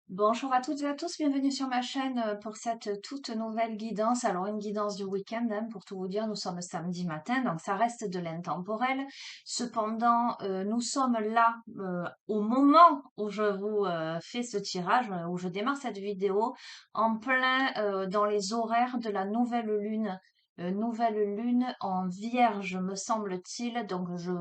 Bonjour à toutes et à tous, bienvenue sur ma chaîne pour cette toute nouvelle guidance. Alors une guidance du week-end, hein, pour tout vous dire, nous sommes samedi matin, donc ça reste de l'intemporel. Cependant, nous sommes là au moment où je vous fais ce tirage, où je démarre cette vidéo, en plein dans les horaires de la nouvelle lune en Vierge, me semble-t-il. Donc je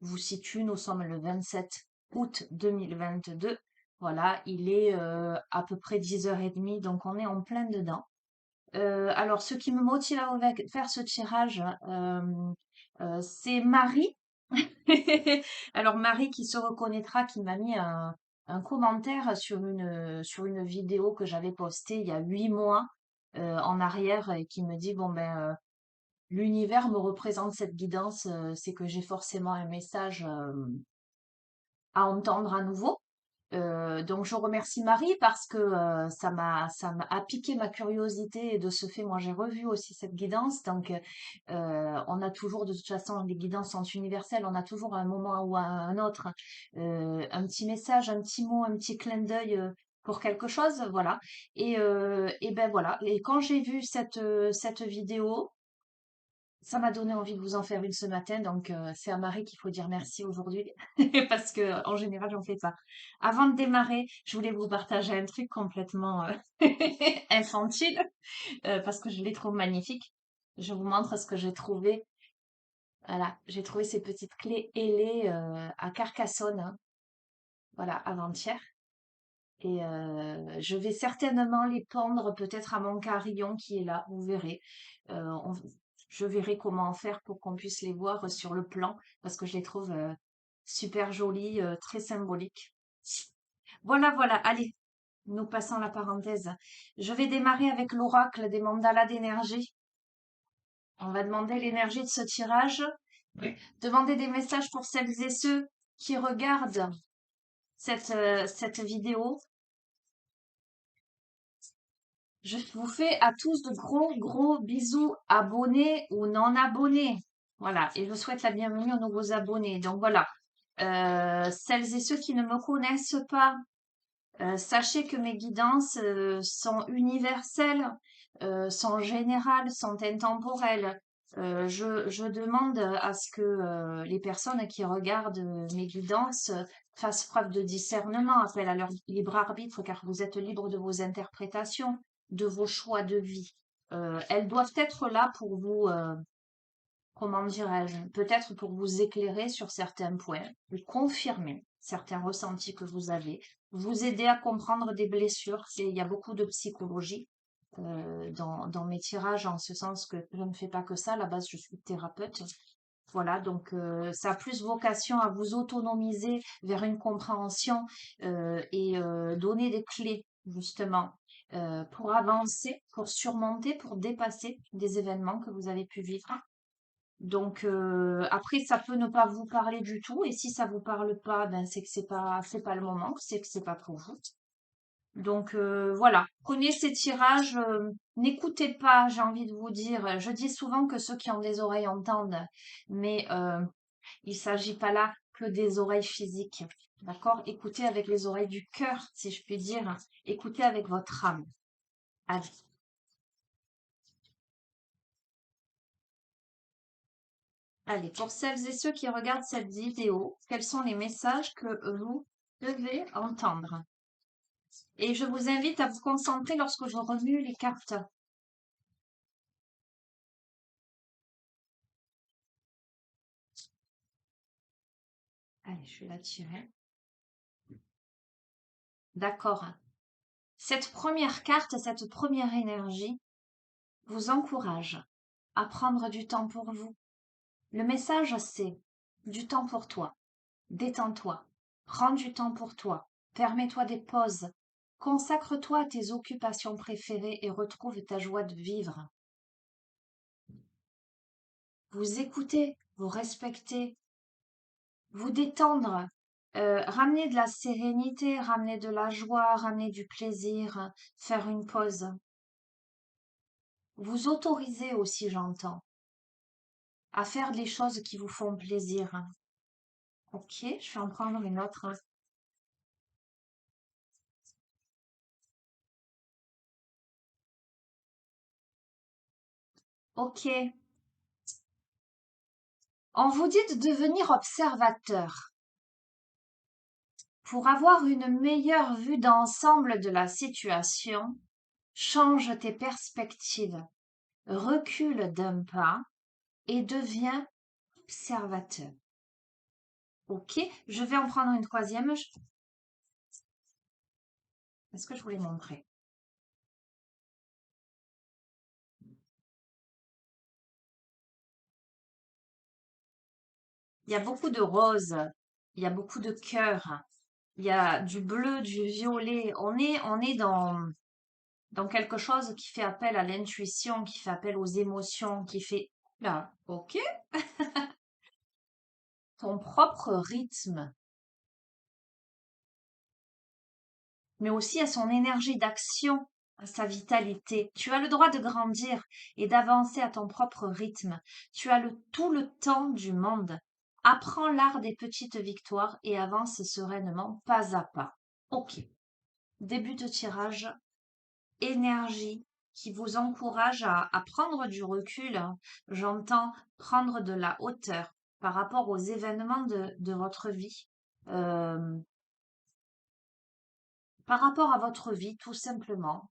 vous situe, nous sommes le 27 août 2022. Voilà, il est à peu près 10h30, donc on est en plein dedans. Alors, ce qui me motive à faire ce tirage, c'est Marie. Alors, Marie qui se reconnaîtra, qui m'a mis un commentaire sur une vidéo que j'avais postée il y a 8 mois en arrière et qui me dit, bon ben, l'univers me représente cette guidance, c'est que j'ai forcément un message à entendre à nouveau. Donc je remercie Marie parce que ça m'a piqué ma curiosité et de ce fait, moi j'ai revu aussi cette guidance. Donc on a toujours, de toute façon, les guidances sont universelles, on a toujours à un moment ou à un autre un petit message, un petit mot, un petit clin d'œil pour quelque chose, voilà. Et ben voilà. Et quand j'ai vu cette vidéo, ça m'a donné envie de vous en faire une ce matin, donc c'est à Marie qu'il faut dire merci aujourd'hui, parce que en général, j'en fais pas. Avant de démarrer, je voulais vous partager un truc complètement infantile, parce que je les trouve magnifiques. Je vous montre ce que j'ai trouvé. Voilà, j'ai trouvé ces petites clés ailées à Carcassonne, hein, voilà, avant-hier. Et je vais certainement les pendre peut-être à mon carillon qui est là, vous verrez. Euh, on- je verrai comment faire pour qu'on puisse les voir sur le plan, parce que je les trouve super jolies, très symboliques. Voilà, voilà, allez, nous passons la parenthèse. Je vais démarrer avec l'oracle des mandalas d'énergie. On va demander l'énergie de ce tirage, demander des messages pour celles et ceux qui regardent cette vidéo. Je vous fais à tous de gros, gros bisous, abonnés ou non abonnés. Voilà, et je souhaite la bienvenue aux nouveaux abonnés. Donc voilà, celles et ceux qui ne me connaissent pas, sachez que mes guidances sont universelles, sont générales, sont intemporelles. Je demande à ce que les personnes qui regardent mes guidances fassent preuve de discernement, appellent à leur libre arbitre, car vous êtes libre de vos interprétations, de vos choix de vie. Elles doivent être là pour vous, comment dirais-je, peut-être pour vous éclairer sur certains points, ou confirmer certains ressentis que vous avez, vous aider à comprendre des blessures. Il y a beaucoup de psychologie dans mes tirages, en ce sens que je ne fais pas que ça. À la base, je suis thérapeute. Voilà, donc ça a plus vocation à vous autonomiser vers une compréhension et donner des clés, justement, pour avancer, pour surmonter, pour dépasser des événements que vous avez pu vivre. Donc après, ça peut ne pas vous parler du tout, et si ça vous parle pas, ben c'est que c'est pas le moment, c'est que c'est pas pour vous. Donc voilà, prenez ces tirages, n'écoutez pas, j'ai envie de vous dire. Je dis souvent que ceux qui ont des oreilles entendent, mais il s'agit pas là que des oreilles physiques. D'accord? Écoutez avec les oreilles du cœur, si je puis dire. Écoutez avec votre âme. Allez. Allez, pour celles et ceux qui regardent cette vidéo, quels sont les messages que vous devez entendre? Et je vous invite à vous concentrer lorsque je remue les cartes. Allez, je vais la tirer. D'accord. Cette première carte, cette première énergie vous encourage à prendre du temps pour vous. Le message, c'est du temps pour toi. Détends-toi. Prends du temps pour toi. Permets-toi des pauses. Consacre-toi à tes occupations préférées et retrouve ta joie de vivre. Vous écoutez, vous respectez, vous détendre, ramener de la sérénité, ramener de la joie, ramener du plaisir, faire une pause. Vous autorisez aussi, j'entends, à faire des choses qui vous font plaisir. Ok, je vais en prendre une autre. Ok. On vous dit de devenir observateur pour avoir une meilleure vue d'ensemble de la situation. Change tes perspectives, recule d'un pas et deviens observateur. Ok, je vais en prendre une troisième. Est-ce que je voulais montrer? Il y a beaucoup de roses, il y a beaucoup de cœurs, il y a du bleu, du violet. On est dans quelque chose qui fait appel à l'intuition, qui fait appel aux émotions, qui fait, là, ok, ton propre rythme, mais aussi à son énergie d'action, à sa vitalité. Tu as le droit de grandir et d'avancer à ton propre rythme. Tu as tout le temps du monde. Apprends l'art des petites victoires et avance sereinement, pas à pas. Ok. Début de tirage, énergie qui vous encourage à prendre du recul, hein. J'entends prendre de la hauteur par rapport aux événements de votre vie. Euh, Par rapport à votre vie, tout simplement,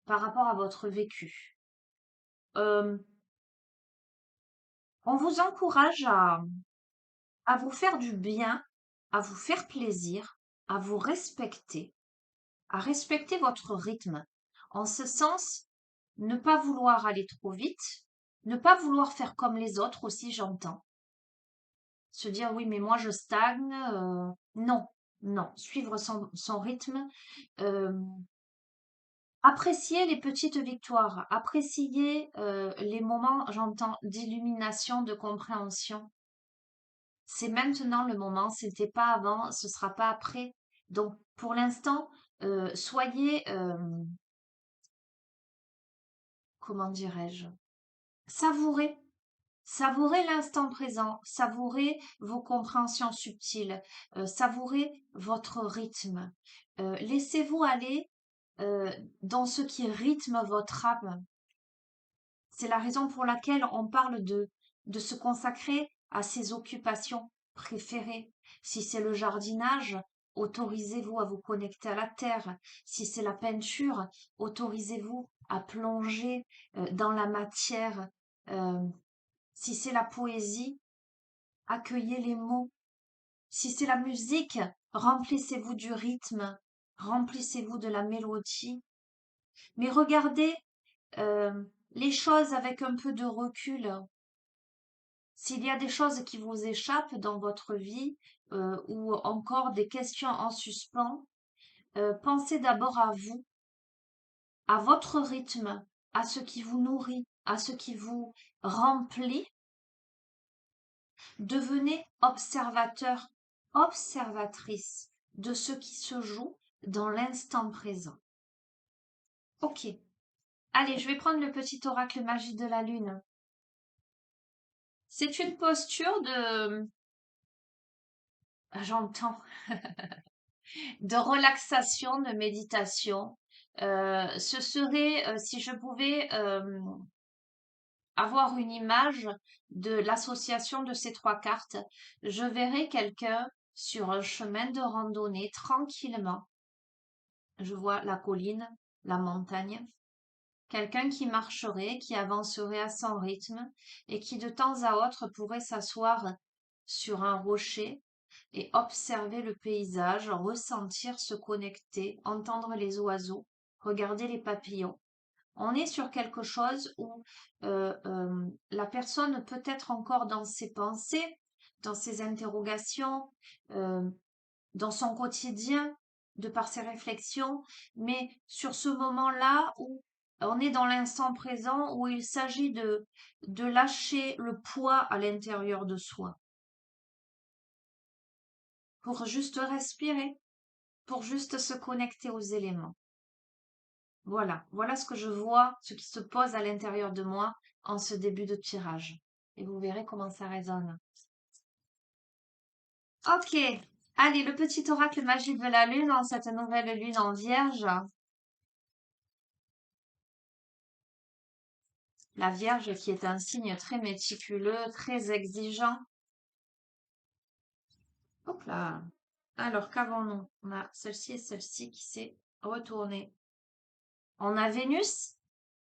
par rapport à votre vécu. Euh, on vous encourage à vous faire du bien, à vous faire plaisir, à vous respecter, à respecter votre rythme. En ce sens, ne pas vouloir aller trop vite, ne pas vouloir faire comme les autres aussi, j'entends. Se dire oui, mais moi je stagne. Non, non, suivre son rythme. euh, Apprécier les petites victoires, apprécier les moments, j'entends, d'illumination, de compréhension. C'est maintenant le moment, c'était pas avant, ce sera pas après. Donc, pour l'instant, soyez, comment dirais-je, savourez, savourez l'instant présent, savourez vos compréhensions subtiles, savourez votre rythme. Laissez-vous aller euh, dans ce qui rythme votre âme. C'est la raison pour laquelle on parle de se consacrer à ses occupations préférées. Si c'est le jardinage, autorisez-vous à vous connecter à la terre. Si c'est la peinture, autorisez-vous à plonger dans la matière. Euh, si c'est la poésie, accueillez les mots. Si c'est la musique, remplissez-vous du rythme, remplissez-vous de la mélodie. Mais regardez euh, les choses avec un peu de recul. S'il y a des choses qui vous échappent dans votre vie ou encore des questions en suspens, pensez d'abord à vous, à votre rythme, à ce qui vous nourrit, à ce qui vous remplit. Devenez observateur, observatrice de ce qui se joue dans l'instant présent. Ok. Allez, je vais prendre le petit oracle magie de la lune. C'est une posture de... J'entends. De relaxation, de méditation. Ce serait, si je pouvais avoir une image de l'association de ces trois cartes, je verrais quelqu'un sur un chemin de randonnée tranquillement. Je vois la colline, la montagne. Quelqu'un qui marcherait, qui avancerait à son rythme et qui de temps à autre pourrait s'asseoir sur un rocher et observer le paysage, ressentir, se connecter, entendre les oiseaux, regarder les papillons. On est sur quelque chose où la personne peut être encore dans ses pensées, dans ses interrogations, euh, dans son quotidien, de par ses réflexions, mais sur ce moment-là où on est dans l'instant présent, où il s'agit de lâcher le poids à l'intérieur de soi, pour juste respirer, pour juste se connecter aux éléments. Voilà, voilà ce que je vois, ce qui se pose à l'intérieur de moi en ce début de tirage. Et vous verrez comment ça résonne. Ok, allez, le petit oracle magique de la lune en cette nouvelle lune en vierge. La Vierge qui est un signe très méticuleux, très exigeant. Hop là. Alors, qu'avons-nous? On a celle-ci et celle-ci qui s'est retournée. On a Vénus.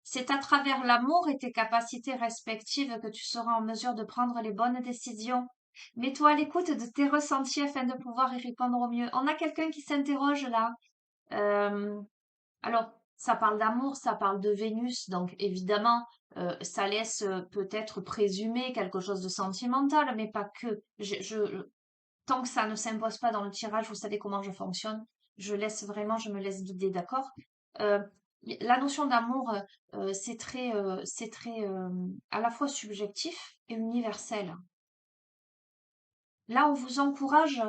C'est à travers l'amour et tes capacités respectives que tu seras en mesure de prendre les bonnes décisions. Mets-toi à l'écoute de tes ressentis afin de pouvoir y répondre au mieux. On a quelqu'un qui s'interroge là. Euh, alors, ça parle d'amour, ça parle de Vénus, donc évidemment, ça laisse peut-être présumer quelque chose de sentimental, mais pas que. Tant que ça ne s'impose pas dans le tirage, vous savez comment je fonctionne. Je me laisse guider, d'accord? Euh, la notion d'amour, c'est très à la fois subjectif et universel. Là, on vous encourage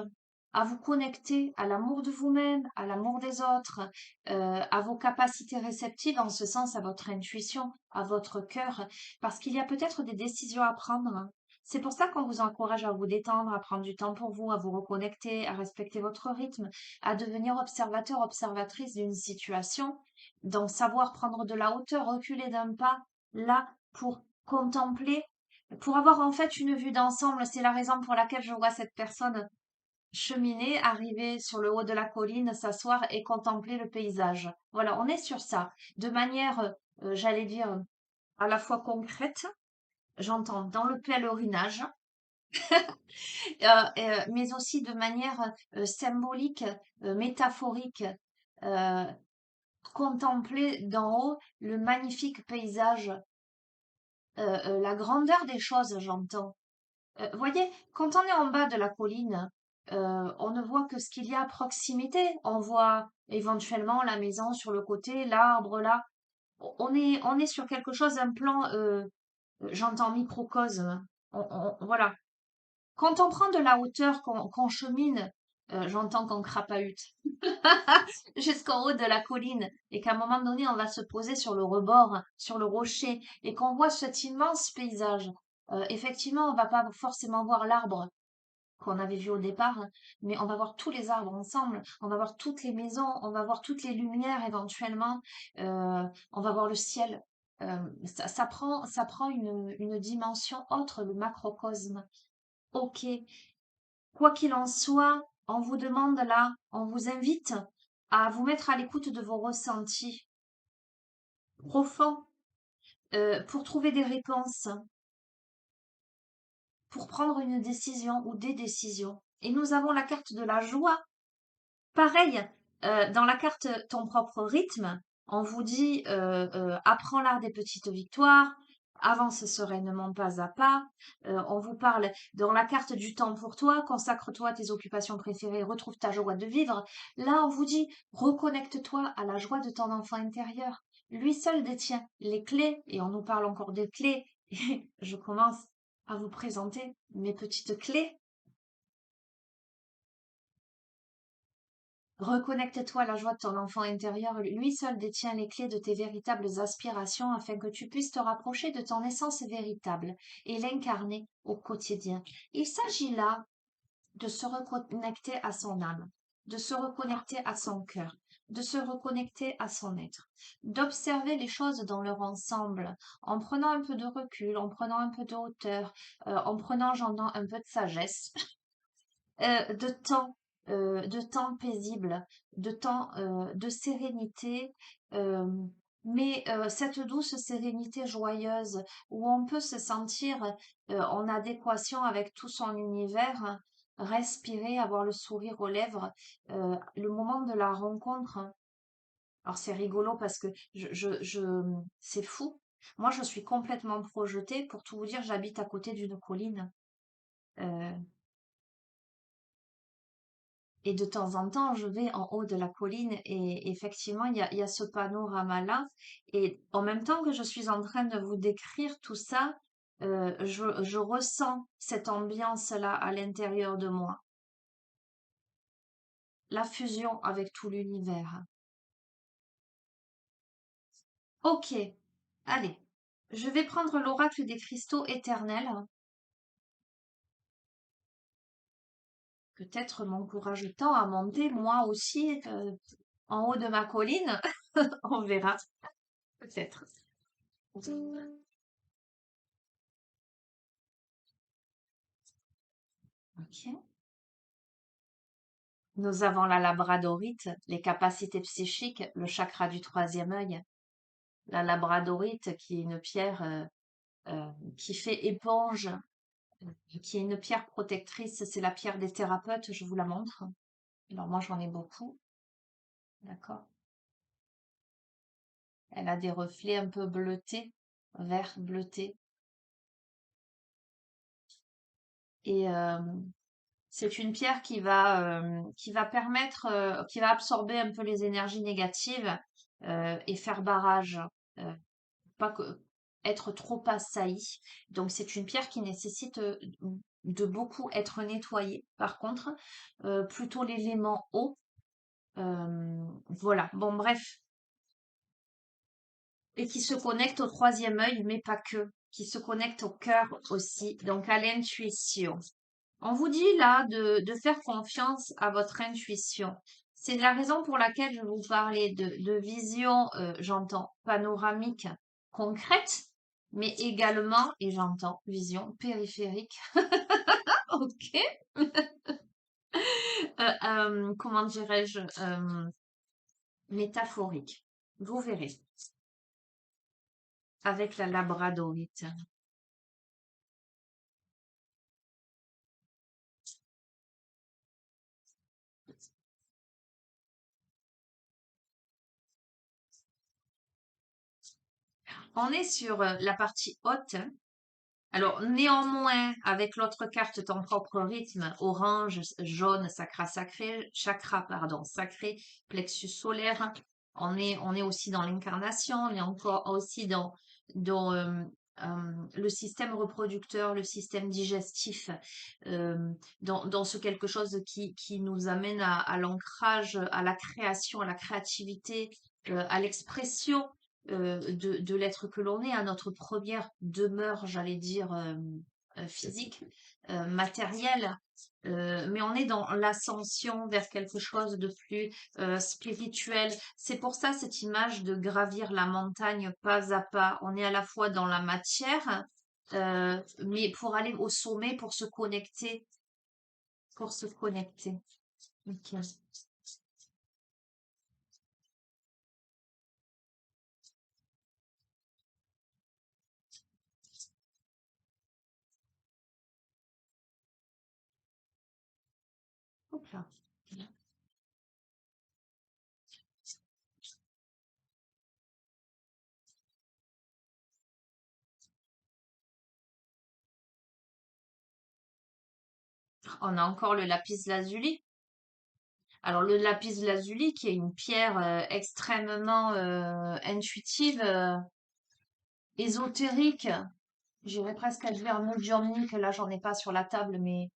à vous connecter à l'amour de vous-même, à l'amour des autres, à vos capacités réceptives, en ce sens à votre intuition, à votre cœur, parce qu'il y a peut-être des décisions à prendre. C'est pour ça qu'on vous encourage à vous détendre, à prendre du temps pour vous, à vous reconnecter, à respecter votre rythme, à devenir observateur, observatrice d'une situation. Donc, savoir prendre de la hauteur, reculer d'un pas, là, pour contempler, pour avoir en fait une vue d'ensemble. C'est la raison pour laquelle je vois cette personne cheminer, arriver sur le haut de la colline, s'asseoir et contempler le paysage. Voilà, on est sur ça, de manière, j'allais dire, à la fois concrète, j'entends dans le pèlerinage, mais aussi de manière symbolique, métaphorique, euh, contempler d'en haut le magnifique paysage, la grandeur des choses, j'entends. Voyez, quand on est en bas de la colline, on ne voit que ce qu'il y a à proximité. On voit éventuellement la maison sur le côté, l'arbre là. On est sur quelque chose, un plan, j'entends microcosme. Voilà. Quand on prend de la hauteur, qu'on chemine, j'entends qu'on crapahute jusqu'en haut de la colline et qu'à un moment donné, on va se poser sur le rebord, sur le rocher et qu'on voit cet immense paysage. Effectivement, on va pas forcément voir l'arbre qu'on avait vu au départ, mais on va voir tous les arbres ensemble, on va voir toutes les maisons, on va voir toutes les lumières éventuellement, on va voir le ciel. Ça prend une dimension autre, le macrocosme. Ok, quoi qu'il en soit, on vous demande là, on vous invite à vous mettre à l'écoute de vos ressentis profonds pour trouver des réponses, pour prendre une décision ou des décisions. Et nous avons la carte de la joie. Pareil, dans la carte ton propre rythme, on vous dit apprends l'art des petites victoires, avance sereinement pas à pas. On vous parle dans la carte du temps pour toi, consacre-toi à tes occupations préférées, retrouve ta joie de vivre. Là, on vous dit reconnecte-toi à la joie de ton enfant intérieur. Lui seul détient les clés, et on nous parle encore de clés. Et je commence à vous présenter mes petites clés. Reconnecte-toi à la joie de ton enfant intérieur. Lui seul détient les clés de tes véritables aspirations afin que tu puisses te rapprocher de ton essence véritable et l'incarner au quotidien. Il s'agit là de se reconnecter à son âme, de se reconnecter à son cœur, de se reconnecter à son être, d'observer les choses dans leur ensemble, en prenant un peu de recul, en prenant un peu de hauteur, en prenant, j'entends, un peu de sagesse, de de temps paisible, de temps de sérénité, euh, mais cette douce sérénité joyeuse où on peut se sentir en adéquation avec tout son univers, respirer, avoir le sourire aux lèvres, le moment de la rencontre. Alors c'est rigolo parce que c'est fou. Moi, je suis complètement projetée. Pour tout vous dire, j'habite à côté d'une colline. Euh, Et de temps en temps, je vais en haut de la colline et effectivement, il y a ce panorama-là. Et en même temps que je suis en train de vous décrire tout ça, je ressens cette ambiance-là à l'intérieur de moi. La fusion avec tout l'univers. Ok, allez. Je vais prendre l'oracle des cristaux éternels. Peut-être m'encourage tant à monter, moi aussi, en haut de ma colline. On verra. Peut-être. Ok. Nous avons la labradorite, les capacités psychiques, le chakra du troisième œil. La labradorite qui est une pierre qui fait éponge, qui est une pierre protectrice, c'est la pierre des thérapeutes, je vous la montre. Alors moi j'en ai beaucoup, d'accord? Elle a des reflets un peu bleutés, vert bleuté. Et c'est une pierre qui va permettre, qui va absorber un peu les énergies négatives et faire barrage. euh, pas que être trop assailli. Donc c'est une pierre qui nécessite de beaucoup être nettoyée. Par contre, plutôt l'élément eau. Voilà. Bon, bref. Et qui se connecte au troisième œil, mais pas que. Qui se connecte au cœur aussi, donc à l'intuition. On vous dit là de faire confiance à votre intuition. C'est la raison pour laquelle je vous parlais de vision, j'entends panoramique concrète, mais également, et j'entends vision périphérique, ok, comment dirais-je, métaphorique. Vous verrez, avec la labradorite. On est sur la partie haute. Alors, néanmoins, avec l'autre carte, ton propre rythme, orange, jaune, chakra, pardon, sacré, plexus solaire, on est aussi dans l'incarnation, on est encore aussi dans le système reproducteur, le système digestif, euh, dans ce quelque chose qui nous amène à l'ancrage, à la création, à la créativité, à l'expression de l'être que l'on est, à notre première demeure, j'allais dire, physique, matérielle. Mais on est dans l'ascension vers quelque chose de plus spirituel. C'est pour ça cette image de gravir la montagne pas à pas. On est à la fois dans la matière, mais pour aller au sommet, pour se connecter, pour se connecter. Ok. Hop là. On a encore le lapis lazuli. Alors le lapis lazuli, qui est une pierre extrêmement intuitive, ésotérique, j'irais presque à dire médiumnique, là j'en ai pas sur la table, mais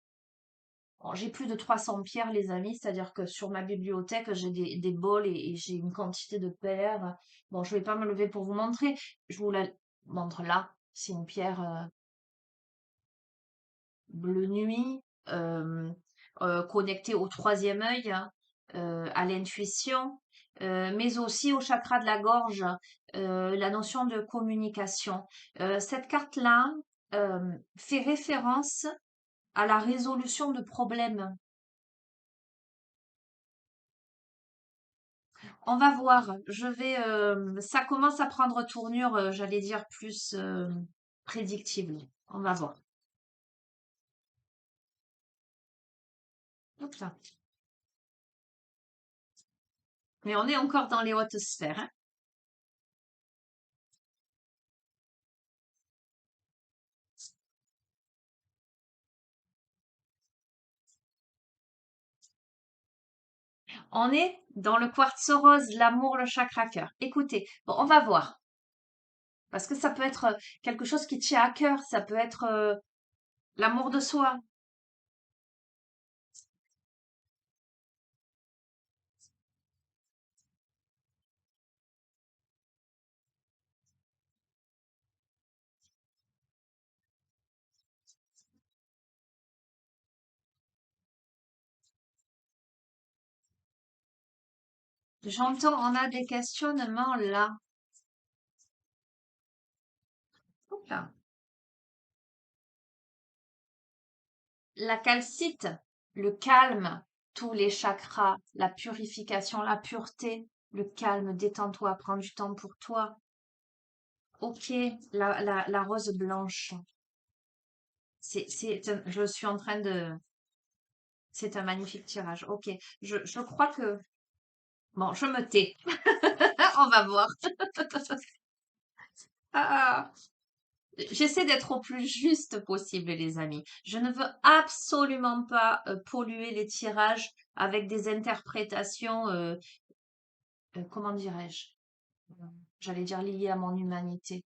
bon, j'ai plus de 300 pierres, les amis, c'est-à-dire que sur ma bibliothèque, j'ai des bols et j'ai une quantité de pierres. Bon, je vais pas me lever pour vous montrer, je vous la montre là, c'est une pierre bleu nuit, connectée au troisième œil, hein, à l'intuition, mais aussi au chakra de la gorge, la notion de communication. Cette carte-là fait référence à la résolution de problèmes. On va voir. Ça commence à prendre tournure, j'allais dire plus prédictible. On va voir. Hop là. Mais on est encore dans les hautes sphères, hein. On est dans le quartz rose, l'amour, le chakra cœur. Écoutez, bon, on va voir. Parce que ça peut être quelque chose qui tient à cœur. Ça peut être l'amour de soi. J'entends, on a des questionnements là. Hop là. La calcite, le calme, tous les chakras, la purification, la pureté, le calme, détends-toi, prends du temps pour toi. Ok, la rose blanche. Je suis en train de... C'est un magnifique tirage. Ok, je crois que... Bon, je me tais. On va voir. Ah, j'essaie d'être au plus juste possible, les amis. Je ne veux absolument pas polluer les tirages avec des interprétations, comment dirais-je? J'allais dire liées à mon humanité.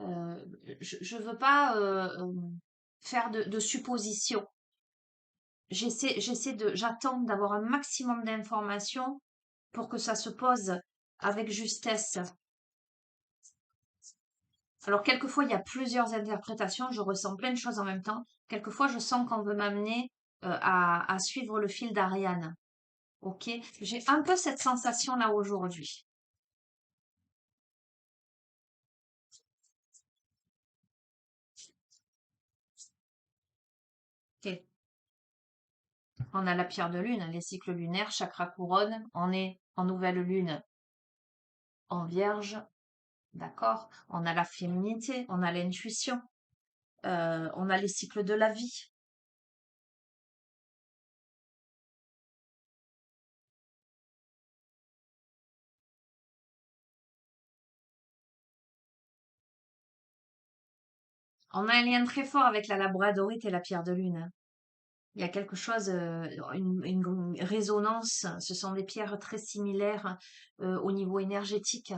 Euh, je veux pas faire de suppositions. J'attends d'avoir un maximum d'informations pour que ça se pose avec justesse. Alors, quelquefois, il y a plusieurs interprétations, je ressens plein de choses en même temps. Quelquefois, je sens qu'on veut m'amener à suivre le fil d'Ariane. Ok? J'ai un peu cette sensation-là aujourd'hui. Ok. On a la pierre de lune, les cycles lunaires, chakra couronne. On est en nouvelle lune en vierge, d'accord? On a la féminité, on a l'intuition, on a les cycles de la vie. On a un lien très fort avec la labradorite et la pierre de lune, hein. Il y a quelque chose, une résonance. Ce sont des pierres très similaires au niveau énergétique,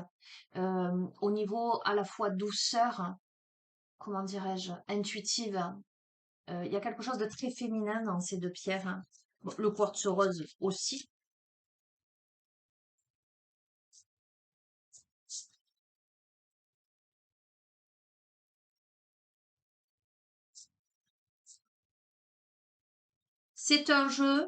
au niveau à la fois douceur, comment dirais-je, intuitive. Il y a quelque chose de très féminin dans ces deux pierres, hein. Bon, le quartz rose aussi. C'est un jeu,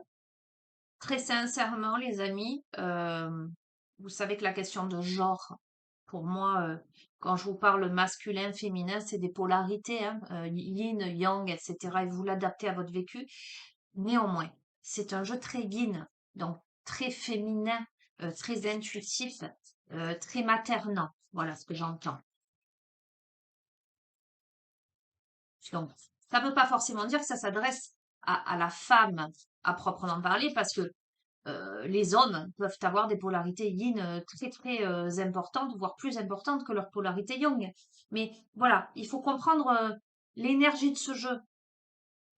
très sincèrement, les amis. Vous savez que la question de genre, pour moi, quand je vous parle masculin, féminin, c'est des polarités, hein, yin, yang, etc. Et vous l'adaptez à votre vécu. Néanmoins, c'est un jeu très yin, donc très féminin, très intuitif, très maternant. Voilà ce que j'entends. Donc, ça ne veut pas forcément dire que ça s'adresse à la femme à proprement parler, parce que les hommes peuvent avoir des polarités yin très très importantes, voire plus importantes que leur polarité yang. Mais voilà, il faut comprendre l'énergie de ce jeu.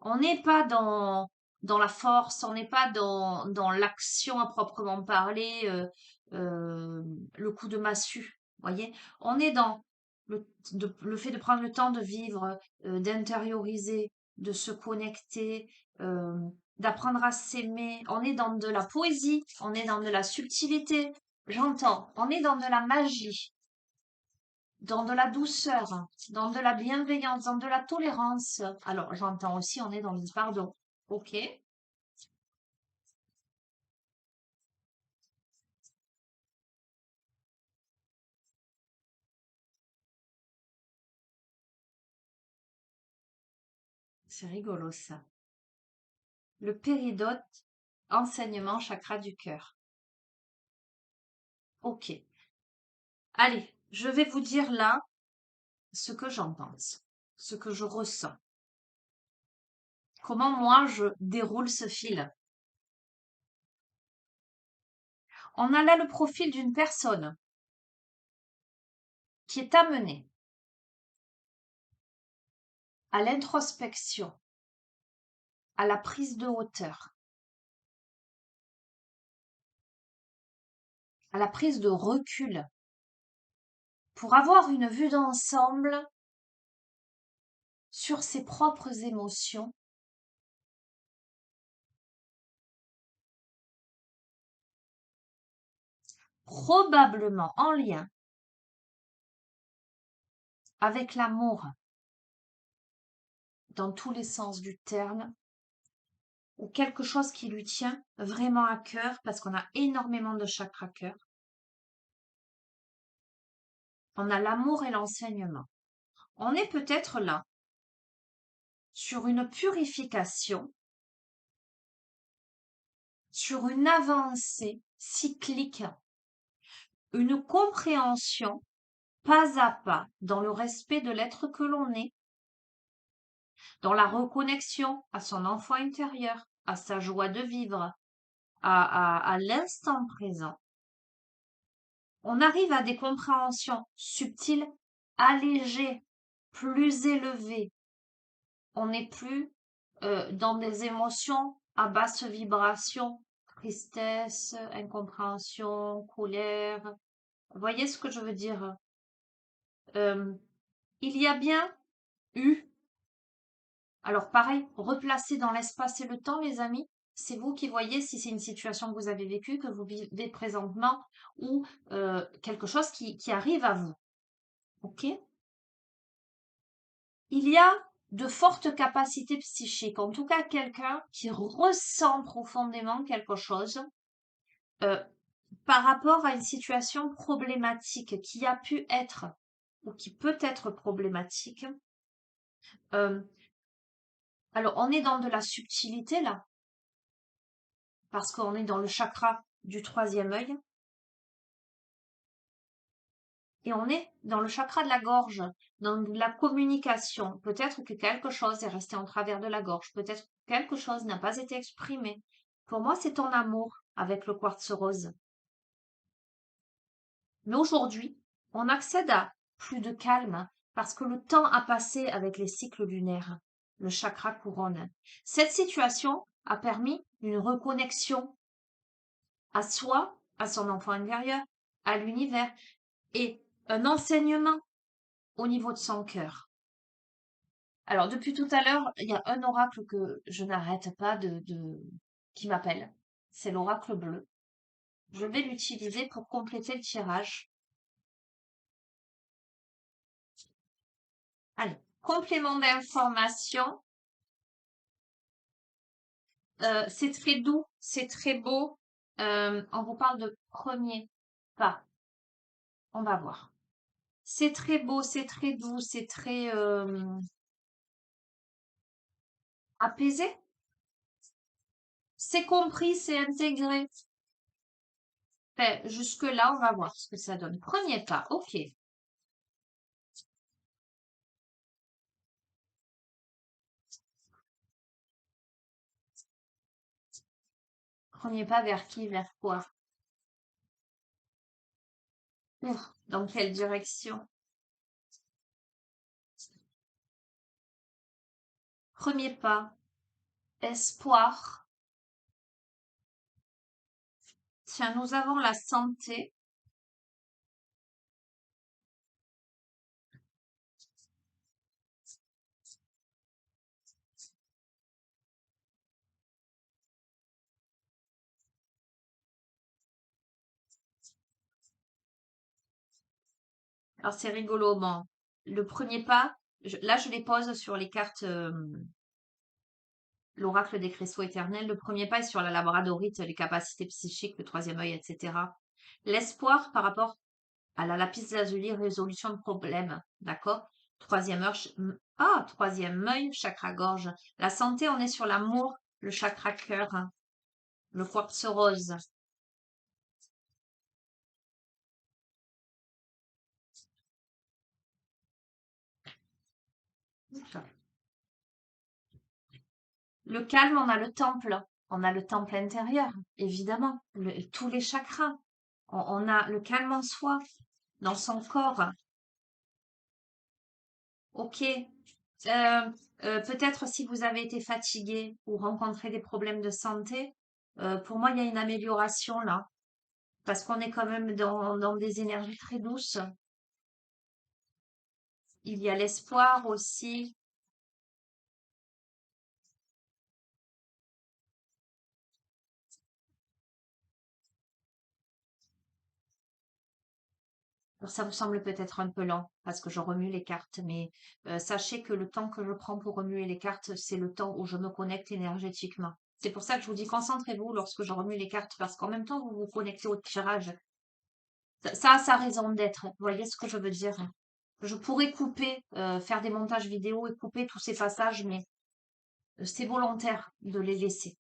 On n'est pas dans la force, on n'est pas dans l'action à proprement parler, euh, le coup de massue, voyez. On est dans le fait de prendre le temps de vivre, d'intérioriser, de se connecter, euh, d'apprendre à s'aimer. On est dans de la poésie, on est dans de la subtilité, j'entends. On est dans de la magie, dans de la douceur, dans de la bienveillance, dans de la tolérance. Alors, j'entends aussi, on est dans le pardon. Ok, c'est rigolo ça. Le péridote, enseignement chakra du cœur. Ok. Allez, je vais vous dire là ce que j'en pense, ce que je ressens, comment moi je déroule ce fil. On a là le profil d'une personne qui est amenée à l'introspection, à la prise de hauteur, à la prise de recul, pour avoir une vue d'ensemble sur ses propres émotions, probablement en lien avec l'amour dans tous les sens du terme, ou quelque chose qui lui tient vraiment à cœur, parce qu'on a énormément de chakras cœur. On a l'amour et l'enseignement. On est peut-être là, sur une purification, sur une avancée cyclique, une compréhension pas à pas dans le respect de l'être que l'on est, dans la reconnexion à son enfant intérieur, à sa joie de vivre, à l'instant présent. On arrive à des compréhensions subtiles, allégées, plus élevées. On n'est plus dans des émotions à basse vibration, tristesse, incompréhension, colère. Vous voyez ce que je veux dire? Euh, il y a bien eu, alors pareil, replacer dans l'espace et le temps, les amis, c'est vous qui voyez si c'est une situation que vous avez vécue, que vous vivez présentement, ou quelque chose qui arrive à vous. Ok? Il y a de fortes capacités psychiques, en tout cas quelqu'un qui ressent profondément quelque chose euh, par rapport à une situation problématique qui a pu être ou qui peut être problématique. Euh, alors, on est dans de la subtilité là, parce qu'on est dans le chakra du troisième œil, et on est dans le chakra de la gorge, dans la communication. Peut-être que quelque chose est resté en travers de la gorge, peut-être que quelque chose n'a pas été exprimé. Pour moi, c'est ton amour avec le quartz rose. Mais aujourd'hui, on accède à plus de calme parce que le temps a passé avec les cycles lunaires, le chakra couronne. Cette situation a permis une reconnexion à soi, à son enfant intérieur, à l'univers et un enseignement au niveau de son cœur. Alors, depuis tout à l'heure, il y a un oracle que je n'arrête pas qui m'appelle. C'est l'oracle bleu. Je vais l'utiliser pour compléter le tirage. Allez, complément d'information. C'est très doux, c'est très beau. On vous parle de premier pas. On va voir. C'est très beau, c'est très doux, c'est très apaisé. C'est compris, c'est intégré. Ben, jusque-là, on va voir ce que ça donne. Premier pas, ok. Premier pas vers qui, vers quoi? Ouf, dans quelle direction? Premier pas, espoir. Tiens, nous avons la santé. Alors, c'est rigolo. Bon, le premier pas, là, je les pose sur les cartes, l'oracle des cristaux éternels. Le premier pas est sur la labradorite, les capacités psychiques, le troisième œil, etc. L'espoir par rapport à la lapis lazuli, résolution de problèmes. D'accord? Troisième œil, chakra gorge. La santé, on est sur l'amour, le chakra cœur, hein, le quartz rose. Le calme, on a le temple. On a le temple intérieur, évidemment. Tous les chakras. On a le calme en soi, dans son corps. Ok. Peut-être si vous avez été fatigué ou rencontré des problèmes de santé, pour moi, il y a une amélioration là. Parce qu'on est quand même dans des énergies très douces. Il y a l'espoir aussi. Alors, ça vous semble peut-être un peu lent parce que je remue les cartes, mais sachez que le temps que je prends pour remuer les cartes, c'est le temps où je me connecte énergétiquement. C'est pour ça que je vous dis concentrez-vous lorsque je remue les cartes parce qu'en même temps, vous vous connectez au tirage. Ça a sa raison d'être. Vous voyez ce que je veux dire? Je pourrais couper, faire des montages vidéo et couper tous ces passages, mais C'est volontaire de les laisser.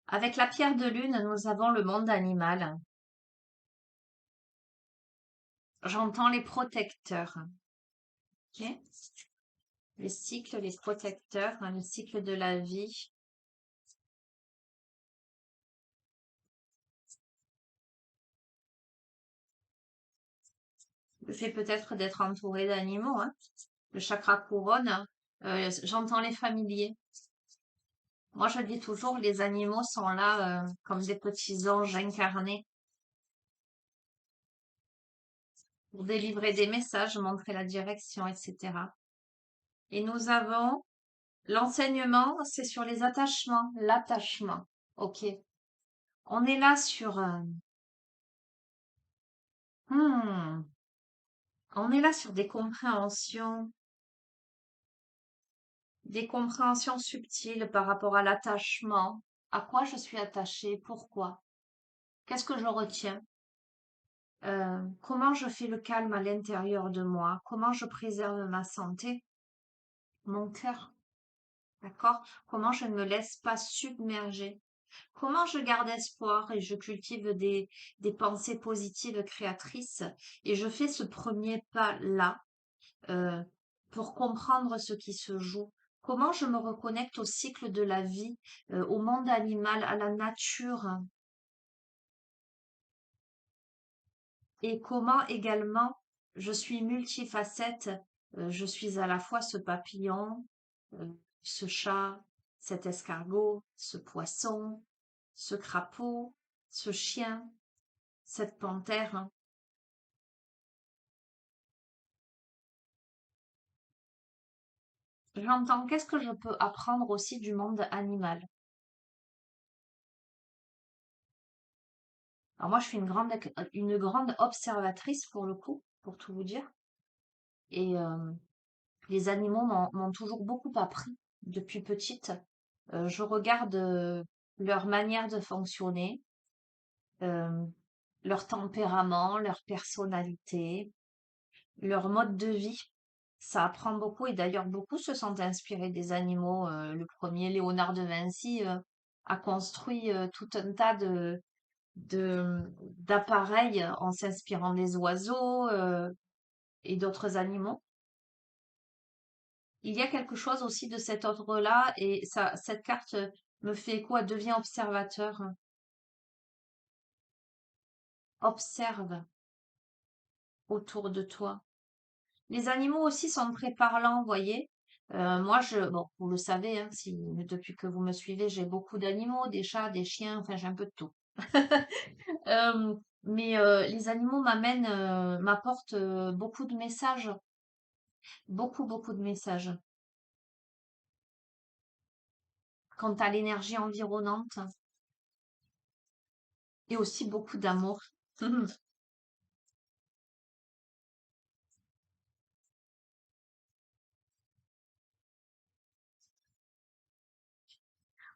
Avec la pierre de lune, nous avons le monde animal. J'entends les protecteurs. Ok. Les cycles, les protecteurs, hein, le cycle de la vie. Le fait peut-être d'être entouré d'animaux, hein. Le chakra couronne. J'entends les familiers. Moi, je dis toujours, les animaux sont là comme des petits anges incarnés pour délivrer des messages, montrer la direction, etc. Et nous avons l'enseignement, c'est sur les attachements, l'attachement. Ok. On est là sur, hmm, on est là sur des compréhensions subtiles par rapport à l'attachement. À quoi je suis attachée? Pourquoi? Qu'est-ce que je retiens? Comment je fais le calme à l'intérieur de moi? Comment je préserve ma santé, mon cœur? D'accord? Comment je ne me laisse pas submerger? Comment je garde espoir et je cultive des pensées positives créatrices et je fais ce premier pas-là euh, pour comprendre ce qui se joue. Comment je me reconnecte au cycle de la vie, au monde animal, à la nature, et comment également je suis multifacette. Je suis à la fois ce papillon, euh, ce chat, cet escargot, ce poisson, ce crapaud, ce chien, cette panthère. J'entends qu'est-ce que je peux apprendre aussi du monde animal. Alors moi, je suis une grande observatrice pour le coup, pour tout vous dire. Et les animaux m'ont toujours beaucoup appris depuis petite. Je regarde leur manière de fonctionner, euh, leur tempérament, leur personnalité, leur mode de vie. Ça apprend beaucoup et d'ailleurs beaucoup se sont inspirés des animaux. Le premier, Léonard de Vinci, a construit tout un tas d'appareils en s'inspirant des oiseaux et d'autres animaux. Il y a quelque chose aussi de cet ordre-là et ça, cette carte me fait quoi? Deviens observateur. Observe autour de toi. Les animaux aussi sont très parlants, vous voyez. Moi, bon, vous le savez, hein, si, depuis que vous me suivez, j'ai beaucoup d'animaux, des chats, des chiens, enfin, j'ai un peu de tout. Mais les animaux m'apportent beaucoup de messages, beaucoup, beaucoup de messages. Quant à l'énergie environnante et aussi beaucoup d'amour.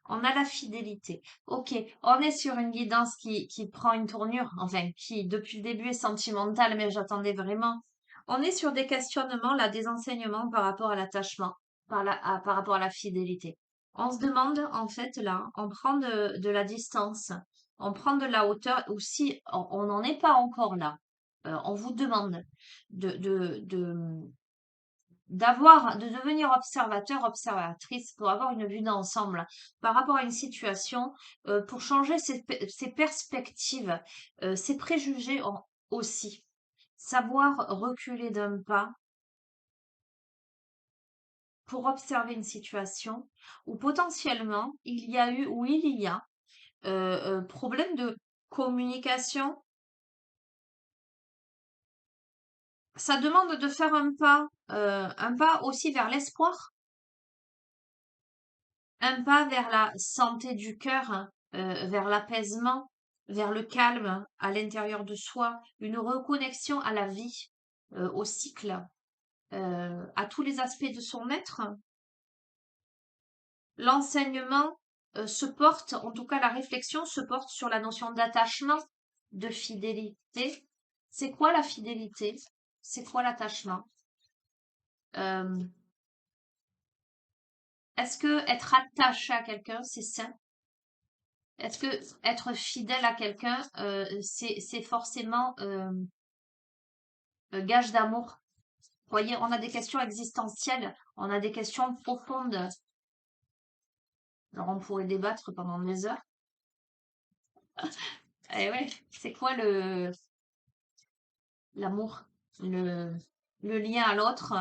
On a la fidélité. Ok, on est sur une guidance qui prend une tournure, enfin, qui depuis le début est sentimentale, mais j'attendais vraiment. On est sur des questionnements, là, des enseignements par rapport à l'attachement, par rapport à la fidélité. On se demande, en fait, là, on prend de la distance, on prend de la hauteur, ou si on n'en est pas encore là, on vous demande de de devenir observateur, observatrice pour avoir une vue d'ensemble par rapport à une situation, pour changer ses perspectives, ses préjugés aussi. Savoir reculer d'un pas pour observer une situation où potentiellement il y a eu ou il y a problème de communication. Ça demande de faire un pas aussi vers l'espoir, un pas vers la santé du cœur, hein, vers l'apaisement, vers le calme à l'intérieur de soi, une reconnexion à la vie, au cycle, à tous les aspects de son être. l'enseignement se porte, en tout cas la réflexion se porte sur la notion d'attachement, de fidélité. C'est quoi la fidélité? C'est quoi l'attachement? Euh, Est-ce que être attaché à quelqu'un, c'est sain? Est-ce que être fidèle à quelqu'un, c'est forcément gage d'amour? Vous voyez, on a des questions existentielles, on a des questions profondes. Alors on pourrait débattre pendant des heures. Eh ouais, c'est quoi l'amour, le, le lien à l'autre,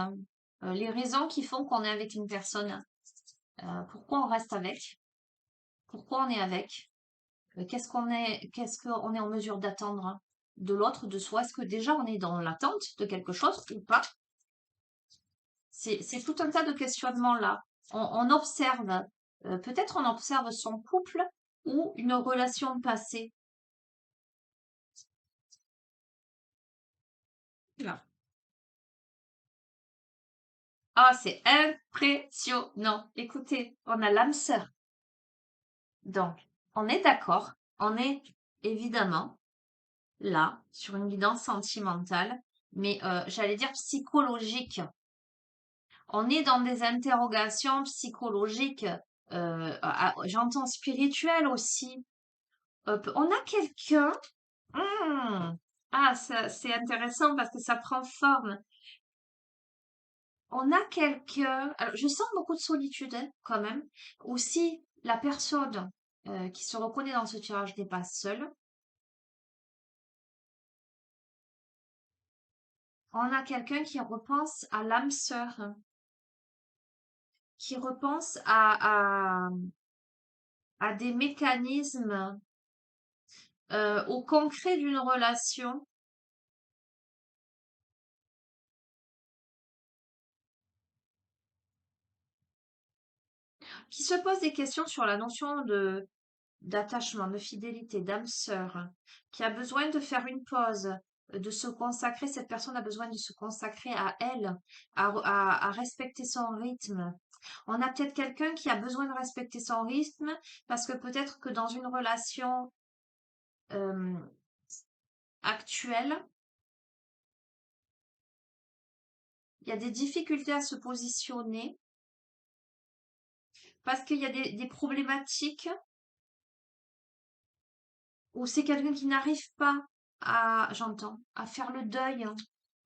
les raisons qui font qu'on est avec une personne, pourquoi on reste avec, pourquoi on est avec, qu'est-ce qu'on est en mesure d'attendre de l'autre, de soi, est-ce que déjà on est dans l'attente de quelque chose ou pas? C'est tout un tas de questionnements là. On observe, peut-être on observe son couple ou une relation passée. Là. Ah, c'est impressionnant. Écoutez, on a l'âme sœur. Donc, on est d'accord, on est évidemment là sur une guidance sentimentale, mais j'allais dire psychologique. On est dans des interrogations psychologiques, j'entends spirituelles aussi. On a quelqu'un. Hmm, ah, ça, c'est intéressant parce que ça prend forme. On a quelqu'un. Alors, je sens beaucoup de solitude hein, quand même. Aussi, la personne qui se reconnaît dans ce tirage n'est pas seule. On a quelqu'un qui repense à l'âme sœur, qui repense à des mécanismes, au concret d'une relation, qui se pose des questions sur la notion de d'attachement, de fidélité, d'âme sœur, qui a besoin de faire une pause, de se consacrer, cette personne a besoin de se consacrer à elle, à respecter son rythme. On a peut-être quelqu'un qui a besoin de respecter son rythme parce que peut-être que dans une relation euh, actuelle, il y a des difficultés à se positionner parce qu'il y a des problématiques où c'est quelqu'un qui n'arrive pas j'entends, à faire le deuil hein,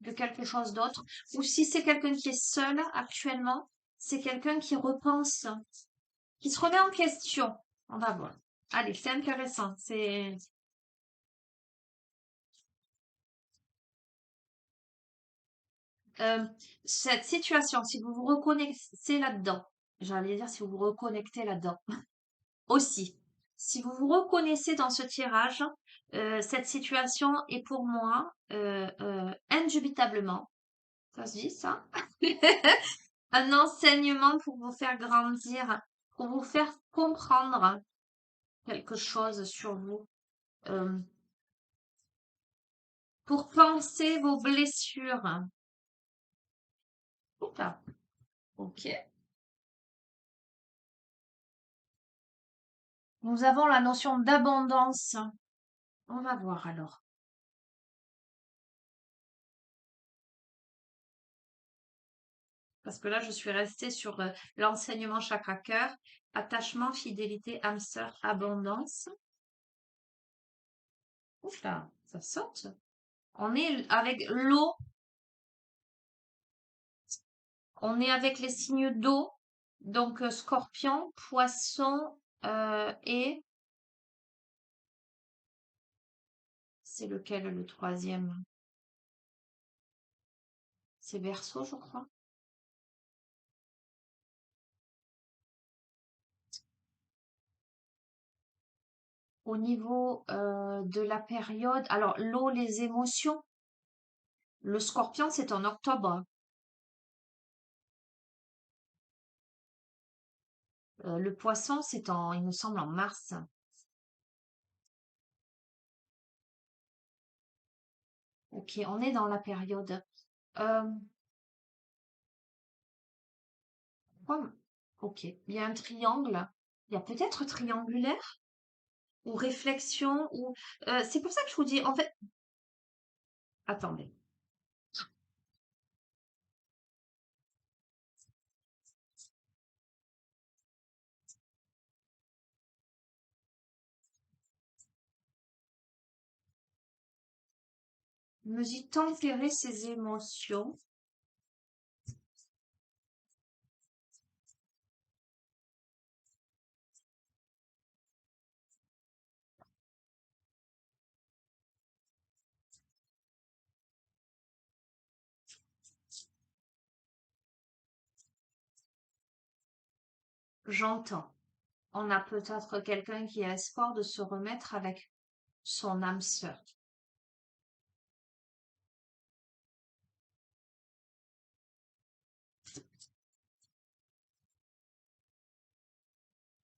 de quelque chose d'autre. Ou si c'est quelqu'un qui est seul actuellement, c'est quelqu'un qui repense, qui se remet en question. On va voir. Allez, c'est intéressant. Euh, cette situation, si vous vous reconnaissez là-dedans, j'allais dire si vous vous reconnectez là-dedans aussi. Si vous vous reconnaissez dans ce tirage, cette situation est pour moi indubitablement, ça se dit ça, un enseignement pour vous faire grandir, pour vous faire comprendre quelque chose sur vous, euh, pour penser vos blessures. Oula, ok. Nous avons la notion d'abondance. On va voir alors. Parce que là, je suis restée sur l'enseignement chakra cœur, attachement, fidélité, âme sœur, abondance. Oula, ça saute. On est avec l'eau, on est avec les signes d'eau, donc scorpion, poisson et c'est lequel le troisième? C'est Verseau, je crois. Au niveau de la période, alors l'eau, les émotions. Le scorpion, c'est en octobre. Le poisson, il me semble, en mars. Ok, on est dans la période. Euh, Pourquoi Ok. Il y a un triangle. Il y a peut-être triangulaire ou réflexion ou c'est pour ça que je vous dis en fait. Attendez. Me dit tempérer ses émotions. J'entends. On a peut-être quelqu'un qui a espoir de se remettre avec son âme sœur.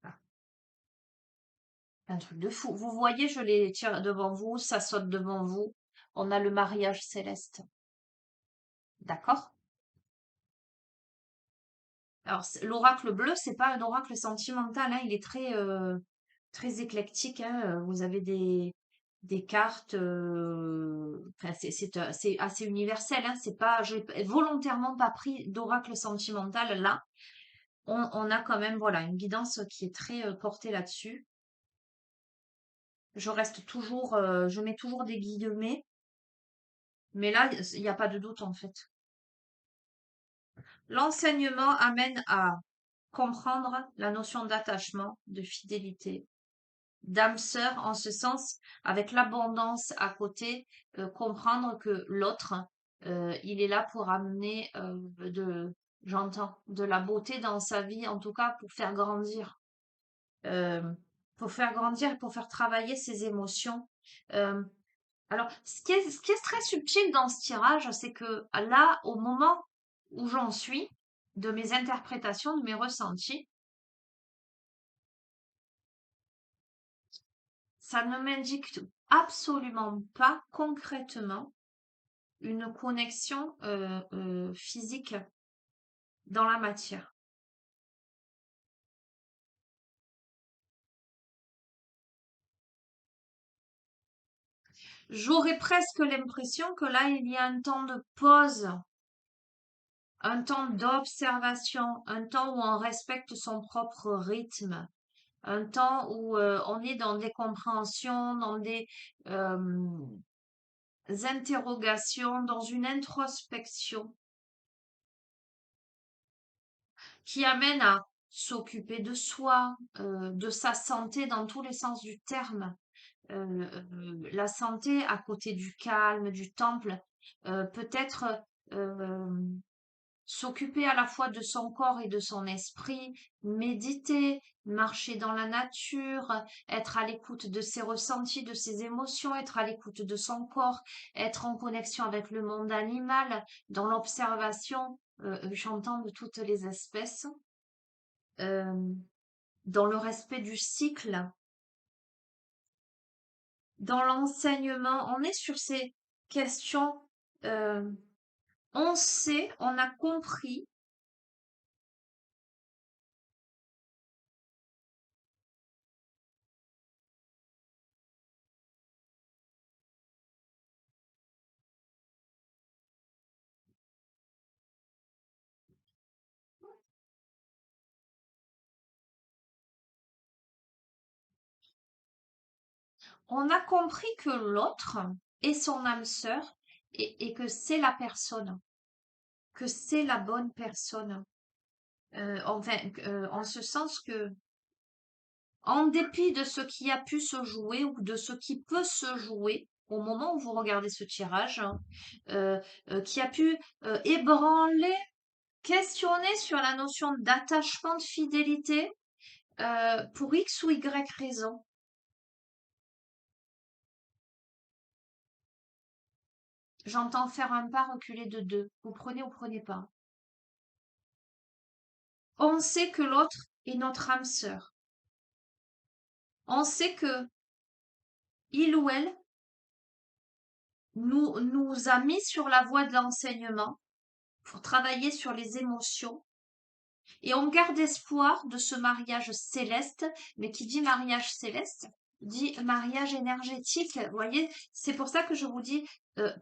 Ah, un truc de fou. Vous voyez, je les tire devant vous, ça saute devant vous. On a le mariage céleste. D'accord? Alors, l'oracle bleu, c'est pas un oracle sentimental, hein, il est très éclectique, hein. Vous avez des cartes, enfin, c'est assez universel, hein. C'est pas, j'ai volontairement pas pris d'oracle sentimental là. On a quand même, voilà, une guidance qui est très portée là-dessus. Je reste toujours, je mets toujours des guillemets, mais là, il n'y a pas de doute en fait. L'enseignement amène à comprendre la notion d'attachement, de fidélité, d'âme sœur, en ce sens, avec l'abondance à côté, comprendre que l'autre, il est là pour amener j'entends, de la beauté dans sa vie, en tout cas euh, pour faire grandir, pour faire travailler ses émotions. Euh, alors, ce qui est très subtil dans ce tirage, c'est que là, au moment où j'en suis, de mes interprétations, de mes ressentis, ça ne m'indique absolument pas concrètement une connexion physique dans la matière. J'aurais presque l'impression que là, il y a un temps de pause, un temps d'observation, un temps où on respecte son propre rythme, un temps où on est dans des compréhensions, dans des interrogations, dans une introspection qui amène à s'occuper de soi, de sa santé dans tous les sens du terme. La santé à côté du calme, du temple, peut-être euh, s'occuper à la fois de son corps et de son esprit, méditer, marcher dans la nature, être à l'écoute de ses ressentis, de ses émotions, être à l'écoute de son corps, être en connexion avec le monde animal, dans l'observation, j'entends de toutes les espèces, euh, dans le respect du cycle, dans l'enseignement. On est sur ces questions. euh, on sait, on a compris. On a compris que l'autre est son âme sœur et que c'est la personne, que c'est la bonne personne. Enfin, en ce sens que, en dépit de ce qui a pu se jouer ou de ce qui peut se jouer au moment où vous regardez ce tirage, hein, euh, qui a pu ébranler, questionner sur la notion d'attachement, de fidélité, pour X ou Y raison. J'entends faire un pas reculer de deux. Vous prenez ou prenez pas. On sait que l'autre est notre âme sœur. On sait que il ou elle nous a mis sur la voie de l'enseignement pour travailler sur les émotions Et on garde espoir de ce mariage céleste, mais qui dit mariage céleste, dit mariage énergétique. Vous voyez, c'est pour ça que je vous dis,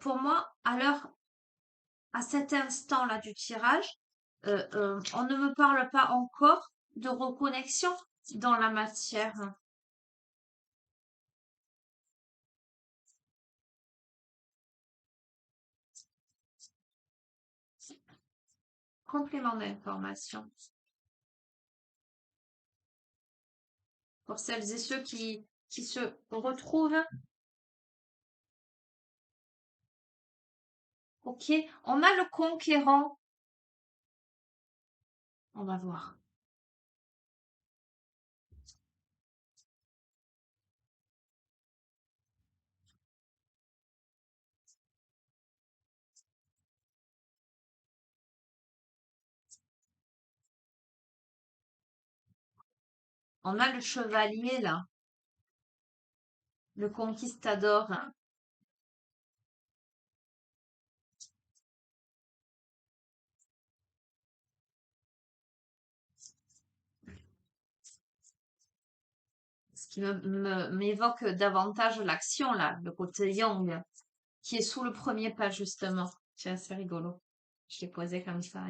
pour moi, à cet instant-là du tirage, on ne me parle pas encore de reconnexion dans la matière. Complément d'information. Pour celles et ceux qui se retrouvent. Ok, on a le conquérant. On va voir. On a le chevalier là, le conquistador. Ce qui m'évoque davantage l'action là, le côté yang, qui est sous le premier pas justement. C'est assez rigolo. Je l'ai posé comme ça.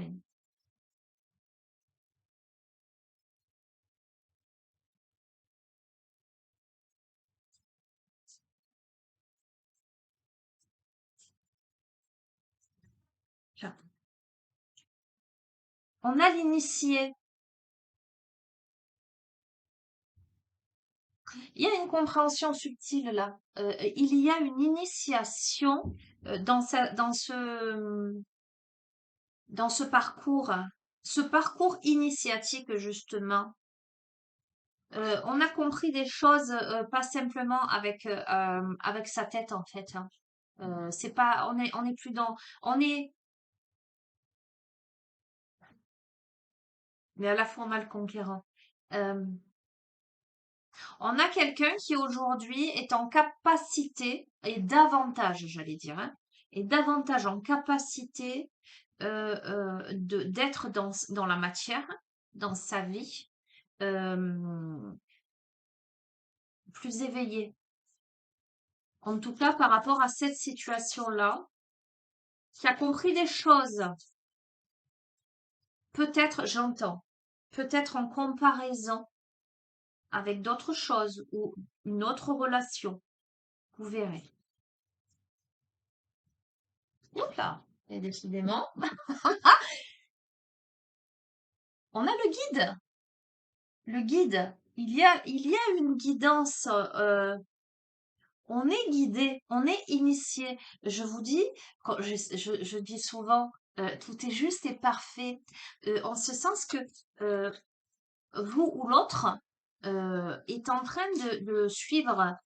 Tiens. On a l'initié. Il y a une compréhension subtile là. Il y a une initiation dans ce parcours initiatique justement. On a compris des choses, pas simplement avec sa tête en fait, hein. C'est pas, on est plus dans, on est, mais à la fois on a le conquérant. Euh, on a quelqu'un qui aujourd'hui est en capacité, et davantage, j'allais dire, hein, et davantage en capacité d'être dans la matière, dans sa vie, euh, plus éveillé. En tout cas, par rapport à cette situation-là, qui a compris des choses. Peut-être, j'entends, peut-être en comparaison avec d'autres choses ou une autre relation. Vous verrez. Donc là, et décidément, on a le guide. Le guide. Il y a une guidance. On est guidé, on est initié. Je vous dis, quand je dis souvent, tout est juste et parfait. En ce sens que vous ou l'autre est en train de suivre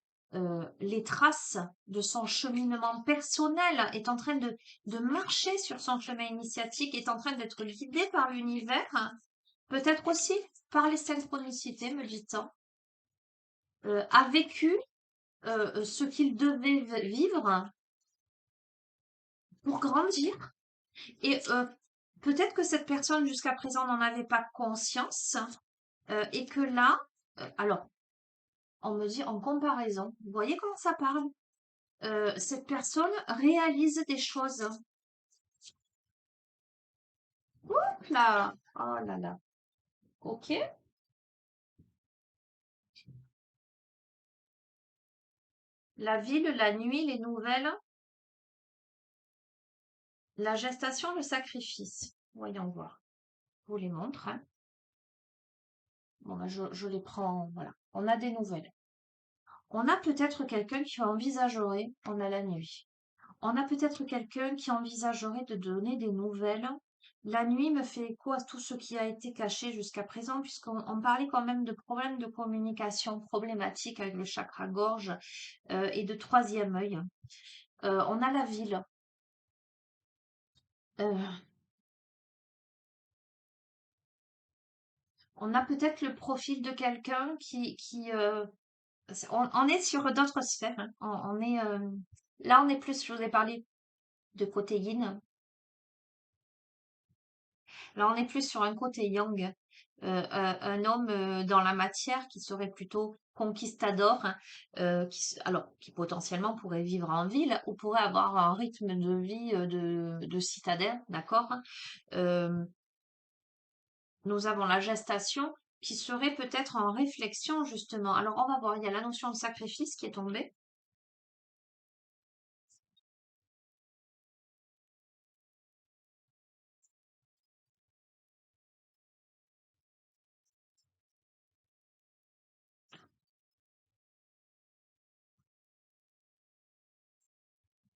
les traces de son cheminement personnel, est en train de marcher sur son chemin initiatique, est en train d'être guidé par l'univers, peut-être aussi par les synchronicités, me dit-on, a vécu ce qu'il devait vivre pour grandir. Et peut-être que cette personne jusqu'à présent n'en avait pas conscience et que là, alors, on me dit en comparaison. Vous voyez comment ça parle? Cette personne réalise des choses. Hop là! Oh là là. Ok. La ville, la nuit, les nouvelles, la gestation, le sacrifice. Voyons voir. Je vous les montre, hein. Bon, ben, je les prends. Voilà. On a des nouvelles. On a peut-être quelqu'un qui envisagerait, on a la nuit. On a peut-être quelqu'un qui envisagerait de donner des nouvelles. La nuit me fait écho à tout ce qui a été caché jusqu'à présent, puisqu'on parlait quand même de problèmes de communication problématiques avec le chakra gorge et de troisième œil. On a la ville. Euh, on a peut-être le profil de quelqu'un on est sur d'autres sphères, hein. On est, là, on est plus, je vous ai parlé de côté yin. Là, on est plus sur un côté yang, un homme dans la matière qui serait plutôt conquistador, hein, alors qui potentiellement pourrait vivre en ville ou pourrait avoir un rythme de vie de citadin, d'accord? Euh, Nous avons la gestation qui serait peut-être en réflexion justement. Alors on va voir, il y a la notion de sacrifice qui est tombée.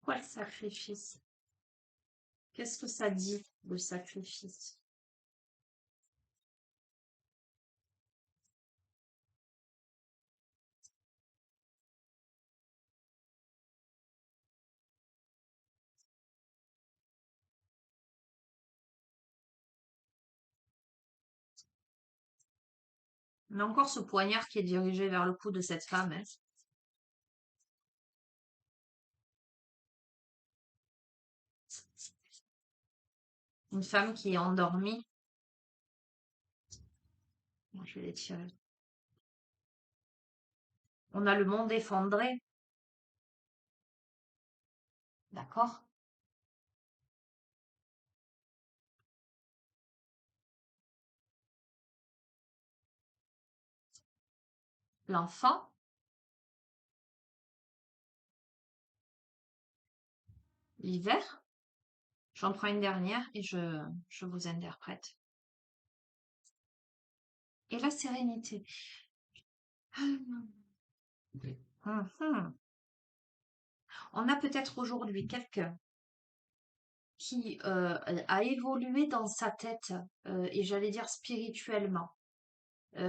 Quoi le sacrifice? Qu'est-ce que ça dit, le sacrifice? On a encore ce poignard qui est dirigé vers le cou de cette femme, hein. Une femme qui est endormie. Bon, je vais les tirer. On a le monde effondré, d'accord? L'enfant, l'hiver. J'en prends une dernière et je vous interprète. Et la sérénité. Mhm. On a peut-être aujourd'hui quelqu'un qui a évolué dans sa tête, et j'allais dire spirituellement,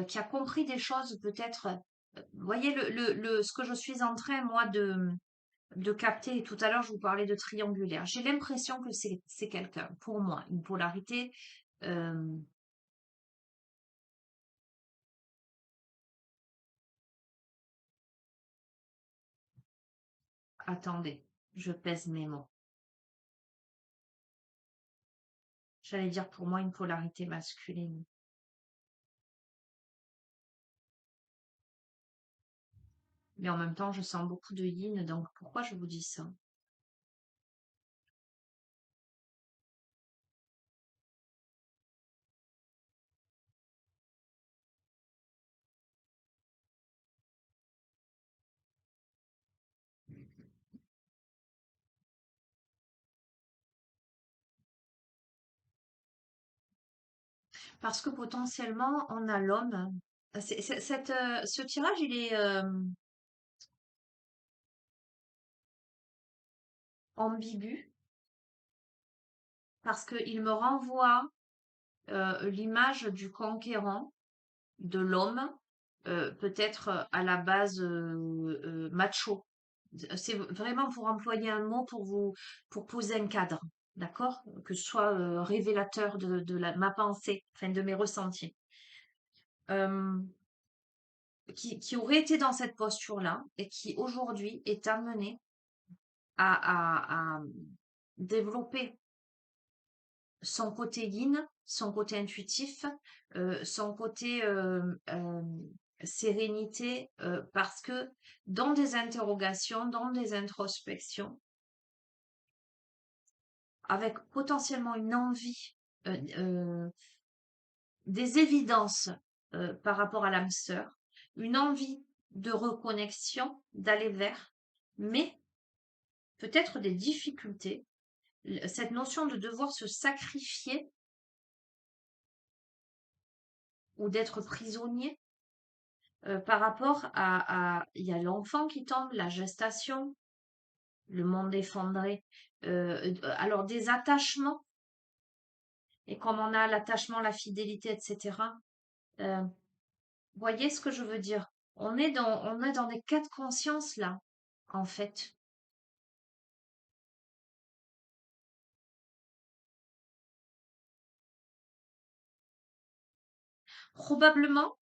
qui a compris des choses peut-être. Vous voyez ce que je suis en train, moi, de capter. Et tout à l'heure, je vous parlais de triangulaire. J'ai l'impression que c'est quelqu'un, pour moi, une polarité. euh, Attendez, je pèse mes mots. J'allais dire pour moi une polarité masculine. Mais en même temps, je sens beaucoup de yin, donc pourquoi je vous dis ça? Parce que potentiellement, on a l'homme. Ce tirage, il est ambigu parce qu'il me renvoie l'image du conquérant, de l'homme, peut-être à la base macho. C'est vraiment pour employer un mot pour poser un cadre, d'accord? Que ce soit révélateur de ma pensée, enfin de mes ressentis. Euh, qui aurait été dans cette posture-là et qui aujourd'hui est amené à développer son côté yin, son côté intuitif, son côté sérénité, parce que dans des interrogations, dans des introspections, avec potentiellement une envie, des évidences par rapport à l'âme sœur, une envie de reconnexion, d'aller vers, mais peut-être des difficultés, cette notion de devoir se sacrifier ou d'être prisonnier par rapport il y a l'enfant qui tombe, la gestation, le monde effondré, alors des attachements, et comme on a l'attachement, la fidélité, etc. Vous voyez ce que je veux dire? On est dans des cas de conscience là, en fait. Probablement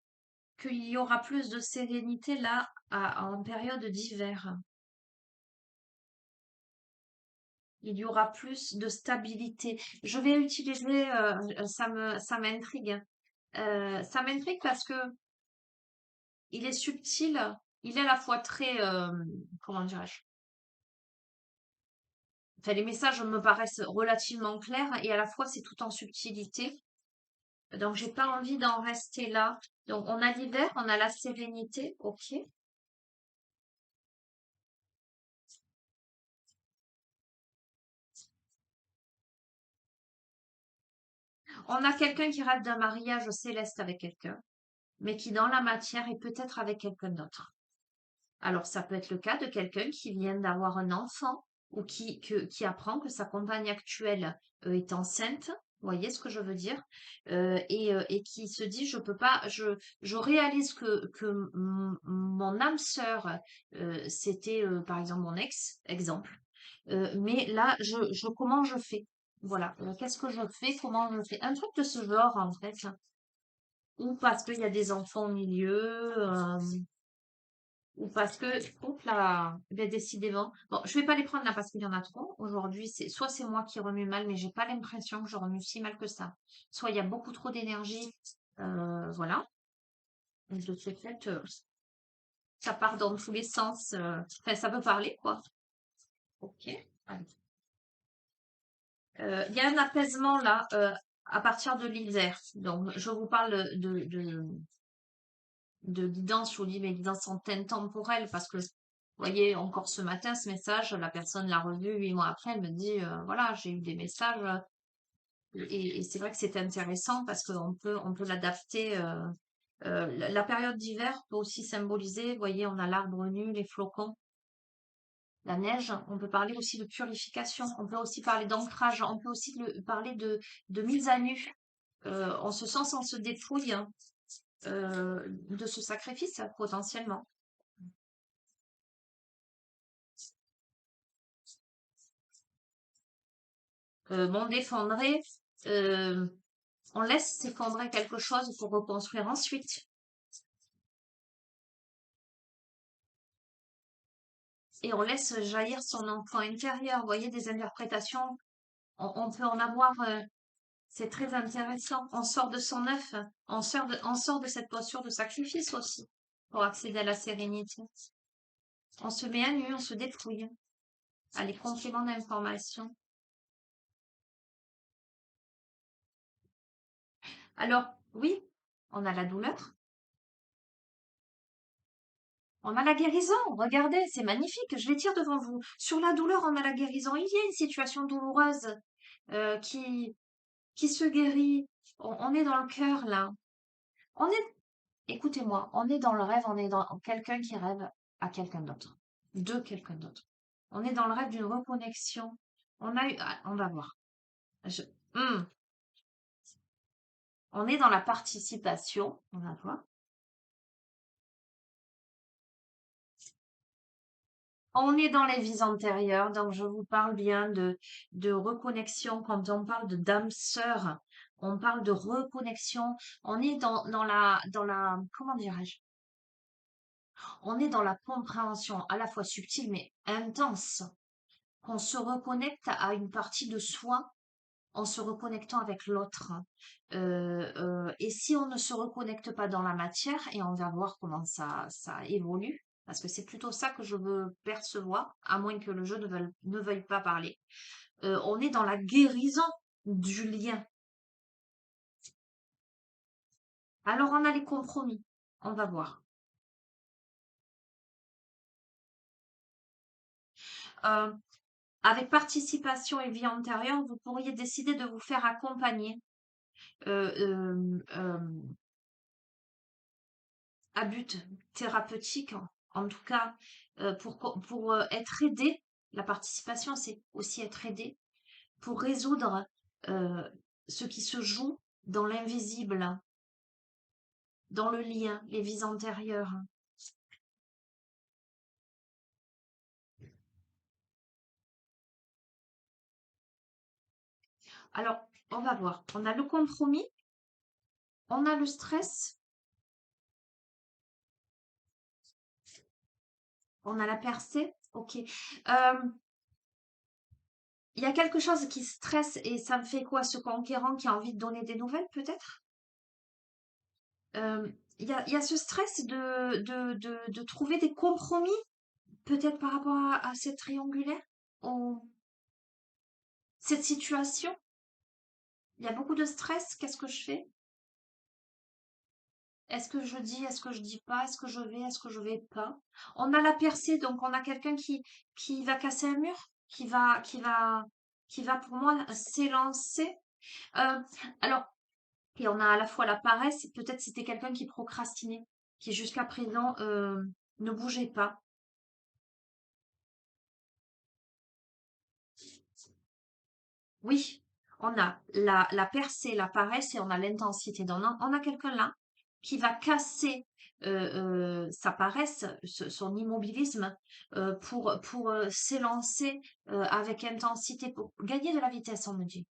qu'il y aura plus de sérénité là en période d'hiver. il y aura plus de stabilité. Je vais utiliser, ça m'intrigue. Ça m'intrigue parce que il est subtil, il est à la fois très, comment dirais-je? Enfin, les messages me paraissent relativement clairs et à la fois c'est tout en subtilité. Donc j'ai pas envie d'en rester là. Donc on a l'hiver, on a la sérénité, ok. On a quelqu'un qui rêve d'un mariage céleste avec quelqu'un, mais qui dans la matière est peut-être avec quelqu'un d'autre. Alors ça peut être le cas de quelqu'un qui vient d'avoir un enfant ou qui apprend que sa compagne actuelle est enceinte. Vous voyez ce que je veux dire? Et qui se dit, je peux pas, je réalise que mon âme sœur, c'était par exemple mon exemple. Mais là, comment je fais? Voilà. Qu'est-ce que je fais? Comment je fais? Un truc de ce genre, en fait. Ou parce qu'il y a des enfants au milieu, ou parce que, oups là, ben décidément. Bon, je vais pas les prendre là parce qu'il y en a trop. Aujourd'hui, soit c'est moi qui remue mal, mais j'ai pas l'impression que je remue si mal que ça. Soit il y a beaucoup trop d'énergie, voilà. Et de ce fait, ça part dans tous les sens. Enfin, ça peut parler, quoi. Ok. Allez. Il y a un apaisement là à partir de l'hiver. Donc, je vous parle de guidance, je vous dis, mais guidance en temporelle parce que, vous voyez, encore ce matin, ce message, la personne l'a revu 8 mois après, elle me dit, voilà, j'ai eu des messages et c'est vrai que c'est intéressant parce on peut l'adapter. La période d'hiver peut aussi symboliser, vous voyez, on a l'arbre nu, les flocons, la neige. On peut parler aussi de purification. On peut aussi parler d'ancrage. On peut aussi parler de mise à nu. En ce sens, on se dépouille de ce sacrifice potentiellement. M'en défendrait, euh, on laisse s'effondrer quelque chose pour reconstruire ensuite. Et on laisse jaillir son enfant intérieur. Vous voyez, des interprétations, on peut en avoir. C'est très intéressant. On sort de son œuf. On sort de cette posture de sacrifice aussi pour accéder à la sérénité. On se met à nu, on se dépouille. Allez, complément d'information. Alors, oui, on a la douleur. On a la guérison. Regardez, c'est magnifique. Je l'étire devant vous. Sur la douleur, on a la guérison. Il y a une situation douloureuse euh, qui, qui se guérit. On est dans le cœur, là. On est, écoutez-moi, on est dans le rêve, on est dans quelqu'un qui rêve à quelqu'un d'autre. De quelqu'un d'autre. On est dans le rêve d'une reconnexion. On va voir. Je- Hmm. On est dans la participation. On va voir. On est dans les vies antérieures, donc je vous parle bien de reconnexion. Quand on parle de d'âme sœur, on parle de reconnexion. On est comment dirais-je? On est dans la compréhension à la fois subtile mais intense. Qu'on se reconnecte à une partie de soi en se reconnectant avec l'autre. Et si on ne se reconnecte pas dans la matière, et on va voir comment ça évolue, parce que c'est plutôt ça que je veux percevoir, à moins que le jeu ne veuille pas parler. On est dans la guérison du lien. Alors on a les compromis. On va voir. Euh, avec participation et vie antérieure, vous pourriez décider de vous faire accompagner euh, euh, euh, à but thérapeutique, en tout cas, pour être aidé. La participation, c'est aussi être aidé pour résoudre euh, ce qui se joue dans l'invisible, dans le lien, les vies antérieures. Alors, on va voir. On a le compromis, on a le stress, on a la percée. Ok. Il y a quelque chose qui stresse et ça me fait quoi, ce conquérant qui a envie de donner des nouvelles, peut-être? Euh, il y a ce stress de trouver des compromis, peut-être par rapport à cette triangulaire, ou cette situation. Il y a beaucoup de stress. Qu'est-ce que je fais? Est-ce que je dis, est-ce que je dis pas, est-ce que je vais pas? On a la percée, donc on a quelqu'un qui va casser un mur, qui va pour moi s'élancer. Euh, alors, et on a à la fois la paresse, peut-être c'était quelqu'un qui procrastinait, qui jusqu'à présent ne bougeait pas. Oui, on a la percée, la paresse et on a l'intensité. Donc, on a quelqu'un là qui va casser sa paresse, son immobilisme, pour s'élancer avec intensité, pour gagner de la vitesse, on me dit.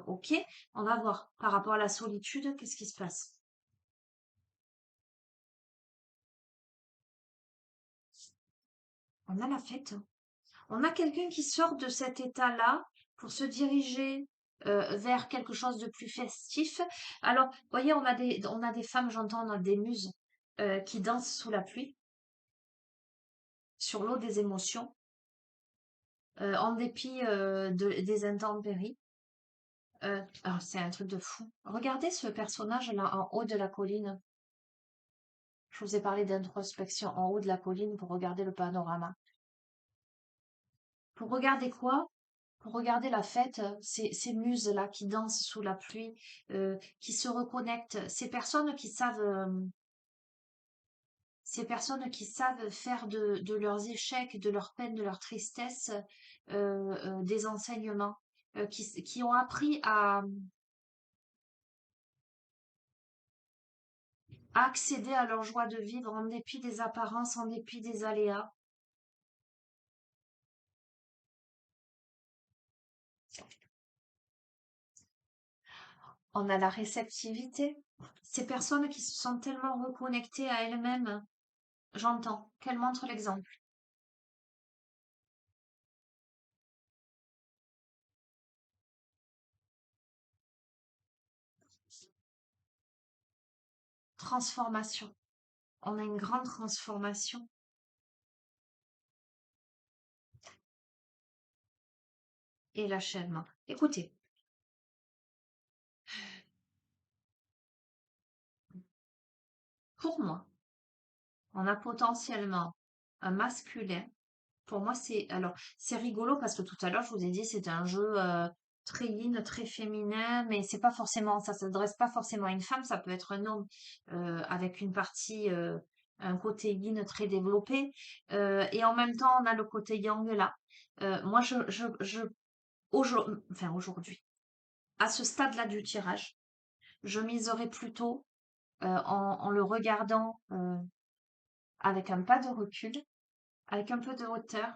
Ok, on va voir par rapport à la solitude, qu'est-ce qui se passe? On a la fête. On a quelqu'un qui sort de cet état-là pour se diriger vers quelque chose de plus festif. Alors, vous voyez, on a des femmes, j'entends, on a des muses qui dansent sous la pluie, sur l'eau des émotions, en dépit des intempéries. C'est un truc de fou. Regardez ce personnage-là en haut de la colline. Je vous ai parlé d'introspection en haut de la colline pour regarder le panorama. Pour regarder quoi? Pour regarder la fête, ces muses-là qui dansent sous la pluie, qui se reconnectent, ces personnes qui savent faire de leurs échecs, de leurs peines, de leur tristesse, des enseignements, qui ont appris à accéder à leur joie de vivre en dépit des apparences, en dépit des aléas. On a la réceptivité. Ces personnes qui se sont tellement reconnectées à elles-mêmes, j'entends qu'elles montrent l'exemple. Transformation. On a une grande transformation et l'achèvement. Écoutez, pour moi, on a potentiellement un masculin. Pour moi, c'est rigolo parce que tout à l'heure, je vous ai dit, c'est un jeu très yin, très féminin, mais c'est pas forcément, ça s'adresse pas forcément à une femme, ça peut être un homme avec une partie, un côté yin très développé, et en même temps, on a le côté yang là. Moi, enfin aujourd'hui, à ce stade-là du tirage, je miserais plutôt en le regardant avec un pas de recul, avec un peu de hauteur.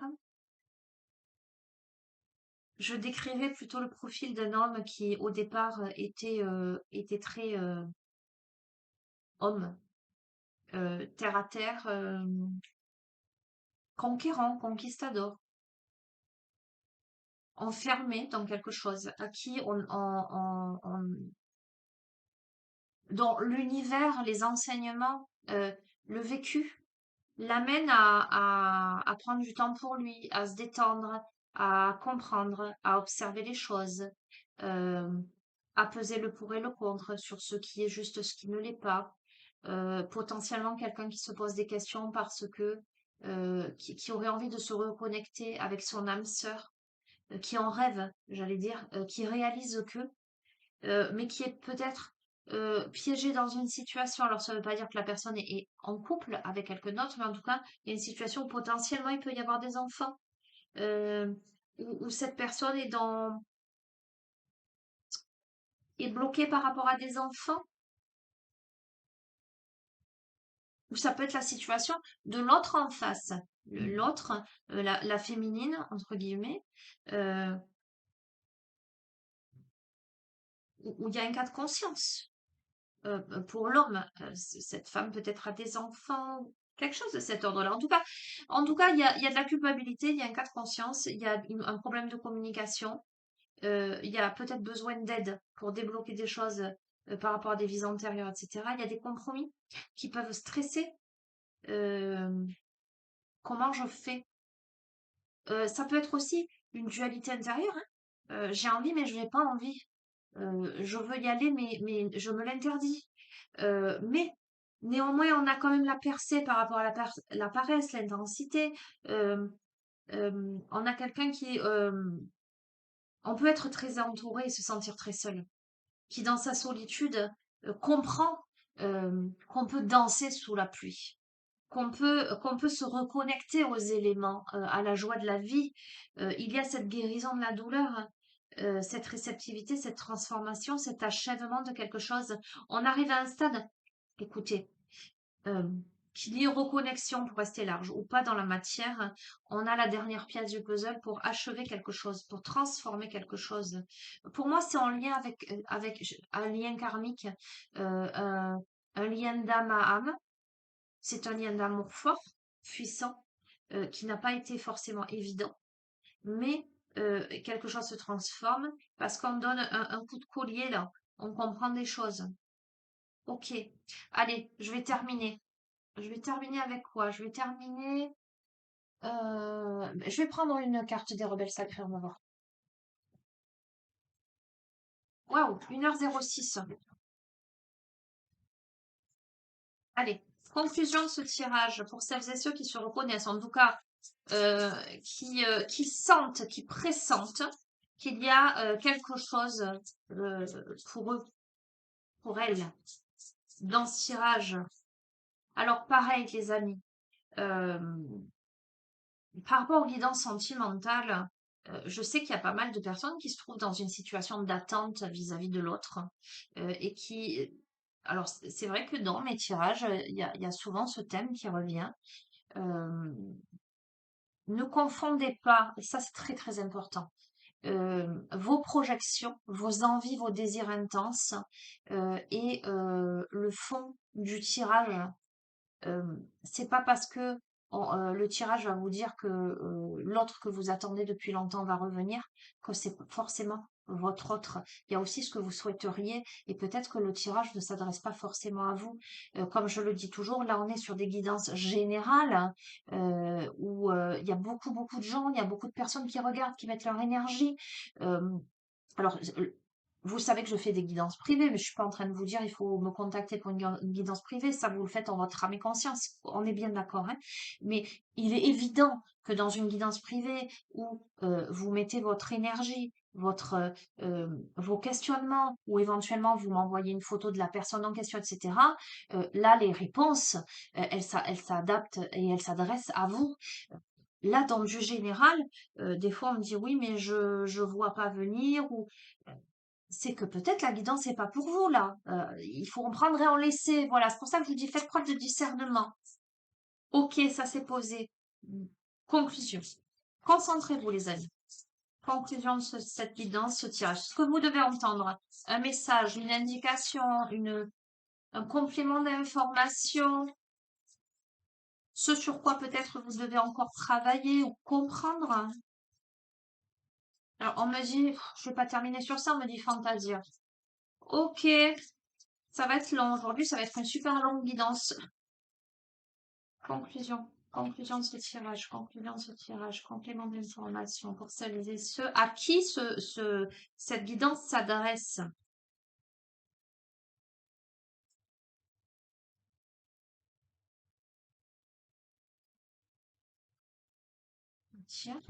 Je décrirais plutôt le profil d'un homme qui, au départ, était très homme, terre à terre, conquérant, conquistador, enfermé dans quelque chose, à qui dont l'univers, les enseignements, le vécu l'amène à prendre du temps pour lui, à se détendre, à comprendre, à observer les choses, euh, à peser le pour et le contre sur ce qui est juste, ce qui ne l'est pas. Potentiellement quelqu'un qui se pose des questions parce que qui aurait envie de se reconnecter avec son âme sœur, qui en rêve, j'allais dire, qui réalise que mais qui est peut-être piégé dans une situation. Alors, ça ne veut pas dire que la personne est en couple avec quelqu'un d'autre, mais en tout cas, il y a une situation où potentiellement il peut y avoir des enfants, euh, où cette personne est bloquée par rapport à des enfants, ou ça peut être la situation de l'autre en face. L'autre, la féminine, entre guillemets, euh, où il y a un cas de conscience. Pour l'homme, cette femme peut-être a des enfants, Quelque chose de cet ordre-là. En tout cas, il y a de la culpabilité, il y a un cas de conscience, il y a un problème de communication, il y a peut-être besoin d'aide pour débloquer des choses par rapport à des vies antérieures, etc. Il y a des compromis qui peuvent stresser. Euh, Comment je fais? Ça peut être aussi une dualité intérieure, hein. J'ai envie, mais je n'ai pas envie. Je veux y aller, mais je me l'interdis. Mais néanmoins, on a quand même la percée par rapport à la paresse, l'intensité. Euh, on a quelqu'un qui... on peut être très entouré et se sentir très seul, qui dans sa solitude comprend qu'on peut danser sous la pluie, qu'on peut se reconnecter aux éléments, à la joie de la vie. Il y a cette guérison de la douleur, cette réceptivité, cette transformation, cet achèvement de quelque chose. On arrive à un stade, écoutez, euh, qu'il y ait reconnexion pour rester large ou pas dans la matière, on a la dernière pièce du puzzle pour achever quelque chose, pour transformer quelque chose. Pour moi, c'est en lien avec un lien karmique, un lien d'âme à âme. C'est un lien d'amour fort, puissant, qui n'a pas été forcément évident, mais quelque chose se transforme parce qu'on donne un coup de collier là, on comprend des choses. Ok, allez, je vais terminer. Je vais terminer avec quoi? Je vais terminer. Je vais prendre une carte des rebelles sacrés, on va voir. Waouh, 1h06. Allez, conclusion de ce tirage pour celles et ceux qui se reconnaissent, en tout cas, qui sentent, qui pressentent qu'il y a quelque chose euh, pour eux, pour elles, dans ce tirage. Alors, pareil, les amis, euh, par rapport aux guidances sentimentales, je sais qu'il y a pas mal de personnes qui se trouvent dans une situation d'attente vis-à-vis de l'autre et qui... Alors, c'est vrai que dans mes tirages, il y a souvent ce thème qui revient. Euh, Ne confondez pas, et ça c'est très très important, vos projections, vos envies, vos désirs intenses et le fond du tirage. C'est pas parce que le tirage va vous dire que l'autre que vous attendez depuis longtemps va revenir que c'est forcément votre autre. Il y a aussi ce que vous souhaiteriez et peut-être que le tirage ne s'adresse pas forcément à vous. Comme je le dis toujours, là on est sur des guidances générales où il y a beaucoup de gens, il y a beaucoup de personnes qui regardent, qui mettent leur énergie. Euh, alors, vous savez que je fais des guidances privées, mais je suis pas en train de vous dire il faut me contacter pour une guidance privée. Ça, vous le faites en votre âme et conscience. On est bien d'accord, hein. Mais il est évident que dans une guidance privée où vous mettez votre énergie, vos questionnements, ou éventuellement vous m'envoyez une photo de la personne en question, etc. Là, les réponses, elles s'adaptent et elles s'adressent à vous. Là, dans le jeu général, des fois, on me dit oui, mais je vois pas venir ou c'est que peut-être la guidance n'est pas pour vous là. Il faut en prendre et en laisser. Voilà, c'est pour ça que je vous dis faites preuve de discernement. Ok, ça s'est posé. Conclusion. Concentrez-vous, les amis. Conclusion de cette guidance, ce tirage. Ce que vous devez entendre, un message, une indication, un complément d'information, ce sur quoi peut-être vous devez encore travailler ou comprendre. Alors, on me dit, je vais pas terminer sur ça, on me dit Fantasia. Ok, ça va être long. Aujourd'hui, ça va être une super longue guidance. Conclusion. Conclusion de ce tirage. Conclusion de ce tirage. Complément d'information pour celles et ceux à qui cette guidance s'adresse. Tiens,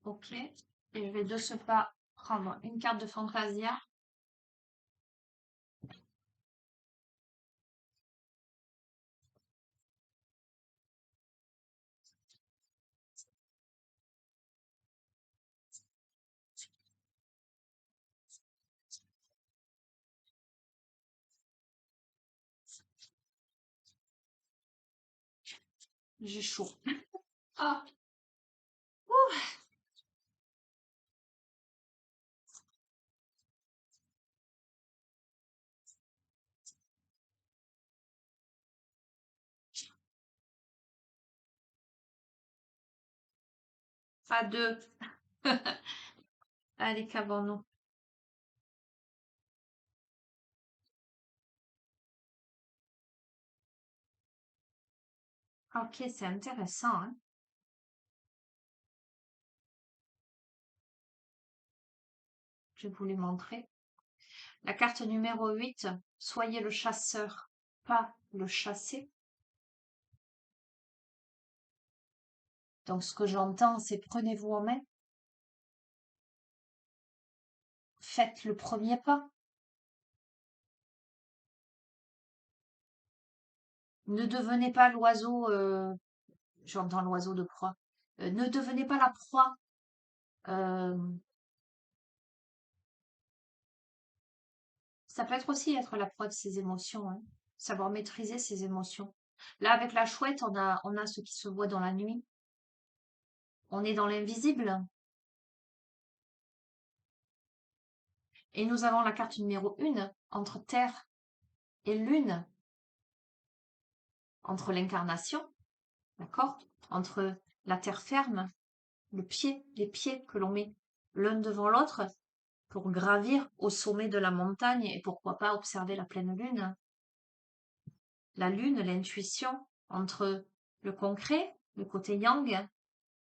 ok. Et je vais de ce pas prendre une carte de Fantasia. J'ai chaud. Ah, ouh. À deux. Allez, qu'avons-nous? Ok, c'est intéressant, hein. Je vais vous les montrer. La carte numéro 8, soyez le chasseur, pas le chassé. Donc, ce que j'entends, c'est prenez-vous en main, faites le premier pas. Ne devenez pas l'oiseau, j'entends l'oiseau de proie. Ne devenez pas la proie. euh, Ça peut être aussi être la proie de ses émotions, hein. Savoir maîtriser ses émotions. Là, avec la chouette, on a ce qui se voit dans la nuit. On est dans l'invisible. Et nous avons la carte numéro 1, entre terre et lune, entre l'incarnation, d'accord? Entre la terre ferme, les pieds que l'on met l'un devant l'autre pour gravir au sommet de la montagne et pourquoi pas observer la pleine lune. La lune, l'intuition entre le concret, le côté yang,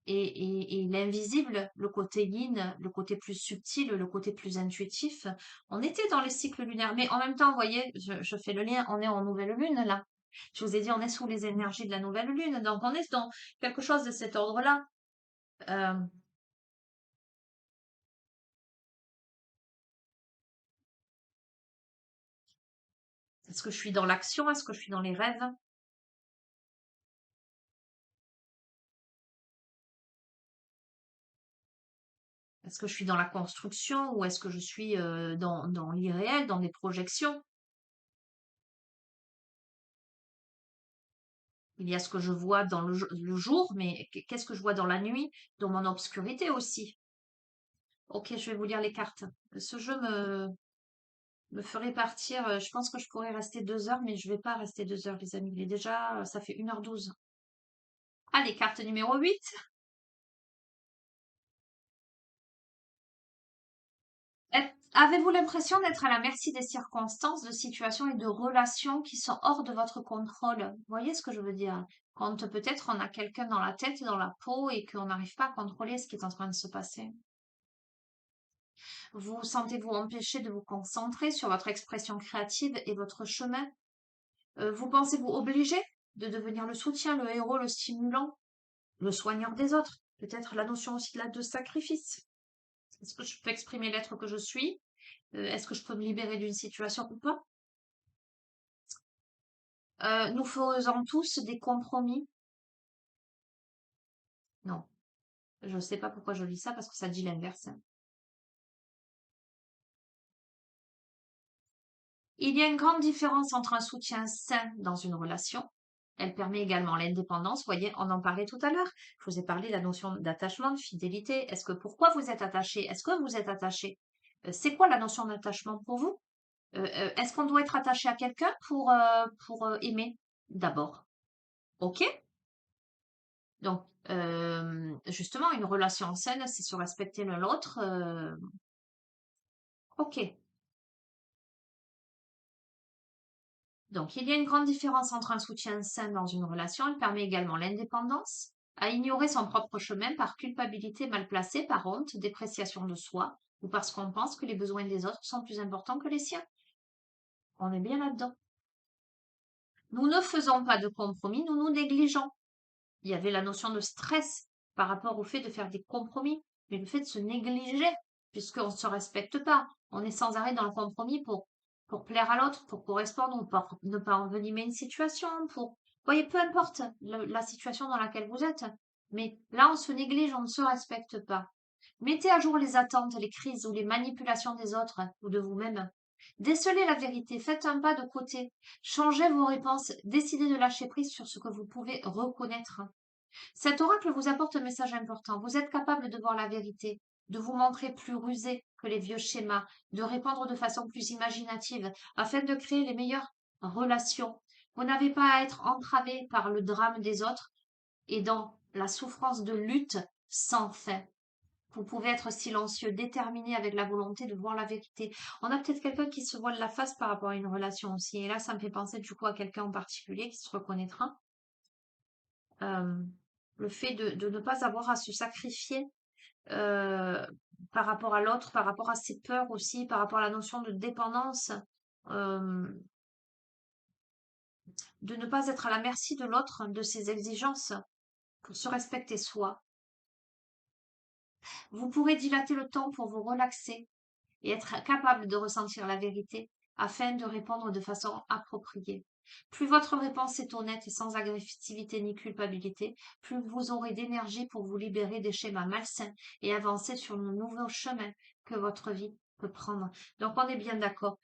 et l'invisible, le côté yin, le côté plus subtil, le côté plus intuitif. On était dans les cycles lunaires, mais en même temps, vous voyez, je fais le lien, on est en nouvelle lune là. Je vous ai dit, on est sous les énergies de la nouvelle lune, donc on est dans quelque chose de cet ordre-là. Euh, Est-ce que je suis dans l'action? Est-ce que je suis dans les rêves? Est-ce que je suis dans la construction ou est-ce que je suis dans l'irréel, dans des projections? Il y a ce que je vois dans le jour, mais qu'est-ce que je vois dans la nuit, dans mon obscurité aussi? Ok, je vais vous lire les cartes. Ce jeu me ferait partir. Je pense que je pourrais rester 2 heures, mais je vais pas rester 2 heures, les amis. Il est déjà, ça fait 1h12. Allez, carte numéro 8. Avez-vous l'impression d'être à la merci des circonstances, de situations et de relations qui sont hors de votre contrôle? Vous voyez ce que je veux dire? Quand peut-être on a quelqu'un dans la tête, dans la peau et qu'on n'arrive pas à contrôler ce qui est en train de se passer. Vous sentez-vous empêché de vous concentrer sur votre expression créative et votre chemin? Vous pensez-vous obligé de devenir le soutien, le héros, le stimulant, le soigneur des autres? Peut-être la notion aussi là de sacrifice. Est-ce que je peux exprimer l'être que je suis? Est-ce que je peux me libérer d'une situation ou pas? Nous faisons tous des compromis. Non, je ne sais pas pourquoi je lis ça parce que ça dit l'inverse. Il y a une grande différence entre un soutien sain dans une relation. Elle permet également l'indépendance. Vous voyez, on en parlait tout à l'heure. Je vous ai parlé de la notion d'attachement, de fidélité. Pourquoi vous êtes attaché? Est-ce que vous êtes attaché? C'est quoi la notion d'attachement pour vous? Est-ce qu'on doit être attaché à quelqu'un pour aimer d'abord? Ok? Donc, justement, une relation saine, c'est se respecter l'un l'autre. Ok. Donc, il y a une grande différence entre un soutien sain dans une relation. Il permet également l'indépendance, à ignorer son propre chemin par culpabilité mal placée, par honte, dépréciation de soi, ou parce qu'on pense que les besoins des autres sont plus importants que les siens. On est bien là-dedans. Nous ne faisons pas de compromis, nous nous négligeons. Il y avait la notion de stress par rapport au fait de faire des compromis, mais le fait de se négliger, puisqu'on ne se respecte pas. On est sans arrêt dans le compromis pour plaire à l'autre, pour correspondre ou pour ne pas envenimer une situation, pour... Voyez, peu importe la situation dans laquelle vous êtes. Mais là, on se néglige, on ne se respecte pas. Mettez à jour les attentes, les crises ou les manipulations des autres ou de vous-même. Décelez la vérité, faites un pas de côté, changez vos réponses, décidez de lâcher prise sur ce que vous pouvez reconnaître. Cet oracle vous apporte un message important. Vous êtes capable de voir la vérité, de vous montrer plus rusé que les vieux schémas, de répondre de façon plus imaginative afin de créer les meilleures relations. Vous n'avez pas à être entravé par le drame des autres et dans la souffrance de lutte sans fin. Vous pouvez être silencieux, déterminé avec la volonté de voir la vérité. On a peut-être quelqu'un qui se voile la face par rapport à une relation aussi. Et là, ça me fait penser du coup à quelqu'un en particulier qui se reconnaîtra. Euh, le fait de ne pas avoir à se sacrifier euh, par rapport à l'autre, par rapport à ses peurs aussi, par rapport à la notion de dépendance, euh, de ne pas être à la merci de l'autre, de ses exigences, pour se respecter soi. Vous pourrez dilater le temps pour vous relaxer et être capable de ressentir la vérité afin de répondre de façon appropriée. Plus votre réponse est honnête et sans agressivité ni culpabilité, plus vous aurez d'énergie pour vous libérer des schémas malsains et avancer sur le nouveau chemin que votre vie peut prendre. Donc on est bien d'accord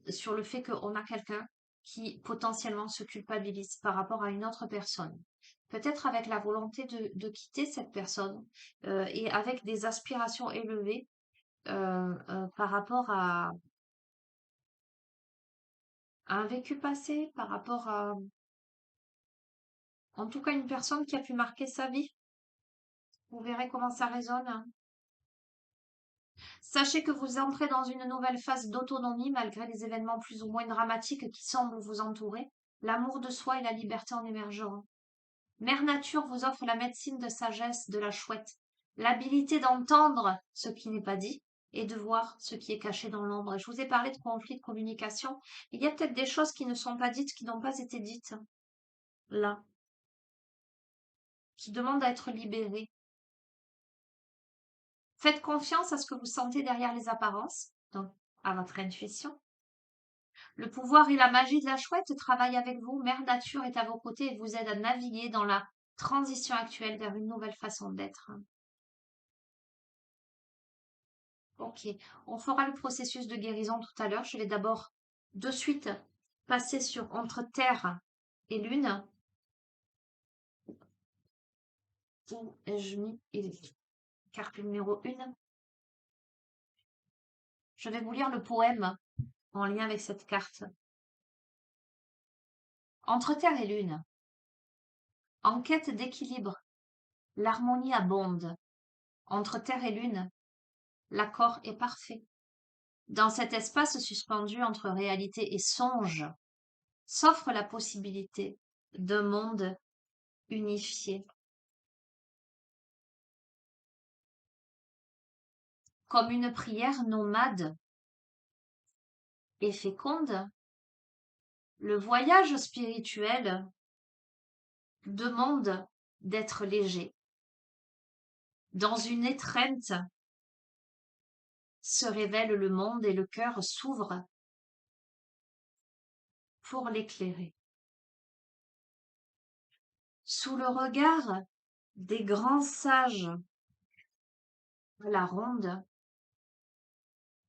sur le fait qu'on a quelqu'un qui potentiellement se culpabilise par rapport à une autre personne. Peut-être avec la volonté de quitter cette personne et avec des aspirations élevées par rapport à un vécu passé, par rapport à, en tout cas, une personne qui a pu marquer sa vie. Vous verrez comment ça résonne. Sachez que vous entrez dans une nouvelle phase d'autonomie malgré les événements plus ou moins dramatiques qui semblent vous entourer. L'amour de soi et la liberté en émergeront. Mère Nature vous offre la médecine de sagesse de la chouette, l'habilité d'entendre ce qui n'est pas dit et de voir ce qui est caché dans l'ombre. Je vous ai parlé de conflit de communication. Il y a peut-être des choses qui ne sont pas dites, qui n'ont pas été dites, là, qui demandent à être libérées. Faites confiance à ce que vous sentez derrière les apparences, donc à votre intuition. Le pouvoir et la magie de la chouette travaillent avec vous. Mère Nature est à vos côtés et vous aide à naviguer dans la transition actuelle vers une nouvelle façon d'être. Ok, on fera le processus de guérison tout à l'heure. Je vais d'abord de suite passer sur entre Terre et Lune. Où ai-je mis carte numéro 1? Je vais vous lire le poème en lien avec cette carte. Entre Terre et Lune, en quête d'équilibre, l'harmonie abonde. Entre Terre et Lune, l'accord est parfait. Dans cet espace suspendu entre réalité et songe, s'offre la possibilité d'un monde unifié. Comme une prière nomade et féconde, le voyage spirituel demande d'être léger. Dans une étreinte se révèle le monde et le cœur s'ouvre pour l'éclairer. Sous le regard des grands sages à la ronde,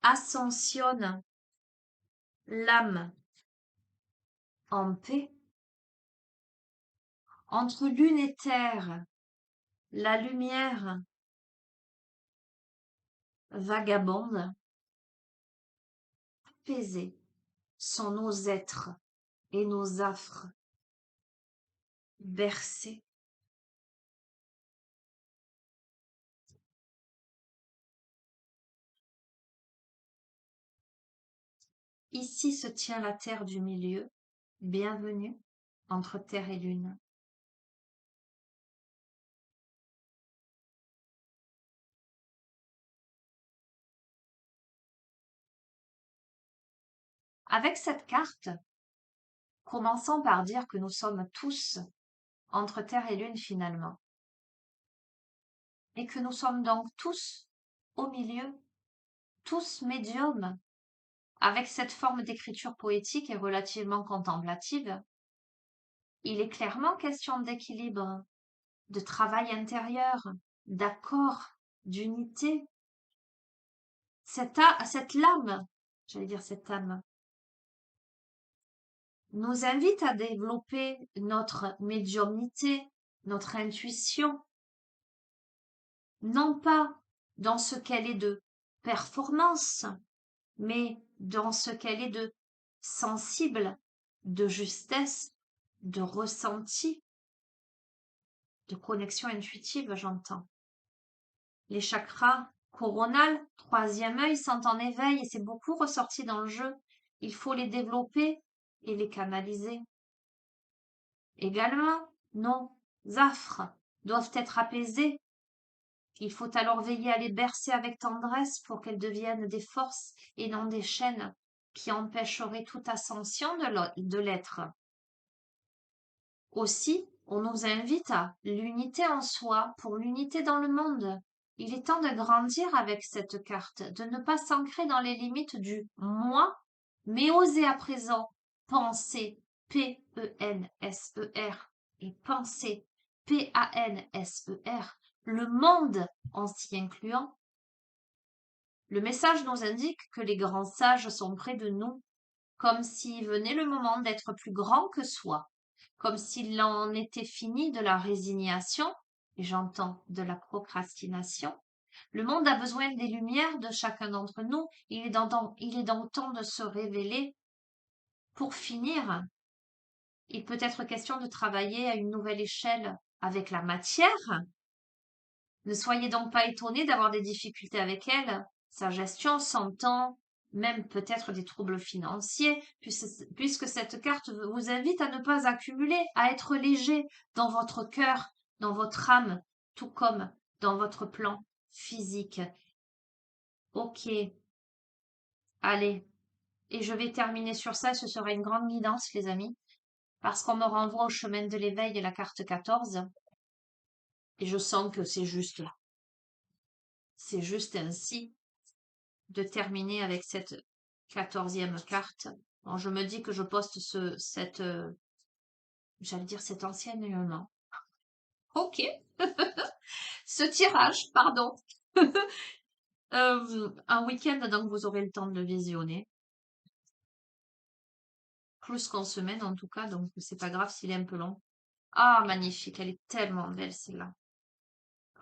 ascensionne l'âme en paix. Entre lune et terre, la lumière vagabonde. Apaisés sont nos êtres et nos affres, bercés. Ici se tient la terre du milieu, bienvenue entre terre et lune. Avec cette carte, commençons par dire que nous sommes tous entre terre et lune finalement, et que nous sommes donc tous au milieu, tous médiums, avec cette forme d'écriture poétique et relativement contemplative. Il est clairement question d'équilibre, de travail intérieur, d'accord, d'unité. Cette lame, j'allais dire cette âme, nous invite à développer notre médiumnité, notre intuition, non pas dans ce qu'elle est de performance, mais dans ce qu'elle est de sensible, de justesse, de ressenti, de connexion intuitive, j'entends. Les chakras coronales, troisième œil, sont en éveil et c'est beaucoup ressorti dans le jeu. Il faut les développer et les canaliser. Également, nos affres doivent être apaisés. Il faut alors veiller à les bercer avec tendresse pour qu'elles deviennent des forces et non des chaînes qui empêcheraient toute ascension de l'être. Aussi, on nous invite à l'unité en soi pour l'unité dans le monde. Il est temps de grandir avec cette carte, de ne pas s'ancrer dans les limites du moi, mais oser à présent penser P-E-N-S-E-R et penser P-A-N-S-E-R, le monde en s'y incluant. Le message nous indique que les grands sages sont près de nous, comme s'il venait le moment d'être plus grand que soi, comme s'il en était fini de la résignation, et j'entends de la procrastination. Le monde a besoin des lumières de chacun d'entre nous, il est donc temps de se révéler. Pour finir, il peut être question de travailler à une nouvelle échelle avec la matière. Ne soyez donc pas étonnés d'avoir des difficultés avec elle. Sa gestion s'entend, même peut-être des troubles financiers, puisque cette carte vous invite à ne pas accumuler, à être léger dans votre cœur, dans votre âme, tout comme dans votre plan physique. Ok, allez. Et je vais terminer sur ça, ce sera une grande guidance, les amis, parce qu'on me renvoie au chemin de l'éveil et la carte 14, et je sens que c'est juste là. C'est juste ainsi de terminer avec cette 14e carte. Bon, je me dis que je poste j'allais dire cet enseignement. Ok, ce tirage, pardon. Un week-end, donc vous aurez le temps de le visionner. Plus qu'en semaine en tout cas, donc c'est pas grave s'il est un peu long. Ah, magnifique, elle est tellement belle celle-là.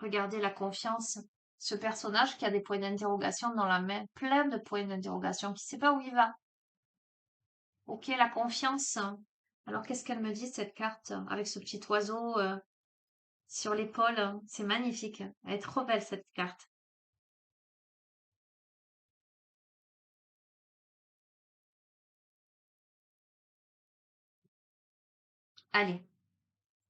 Regardez la confiance. Ce personnage qui a des points d'interrogation dans la main, plein de points d'interrogation, qui sait pas où il va. Ok, la confiance. Alors, qu'est-ce qu'elle me dit, cette carte, avec ce petit oiseau sur l'épaule? C'est magnifique. Elle est trop belle, cette carte. Allez,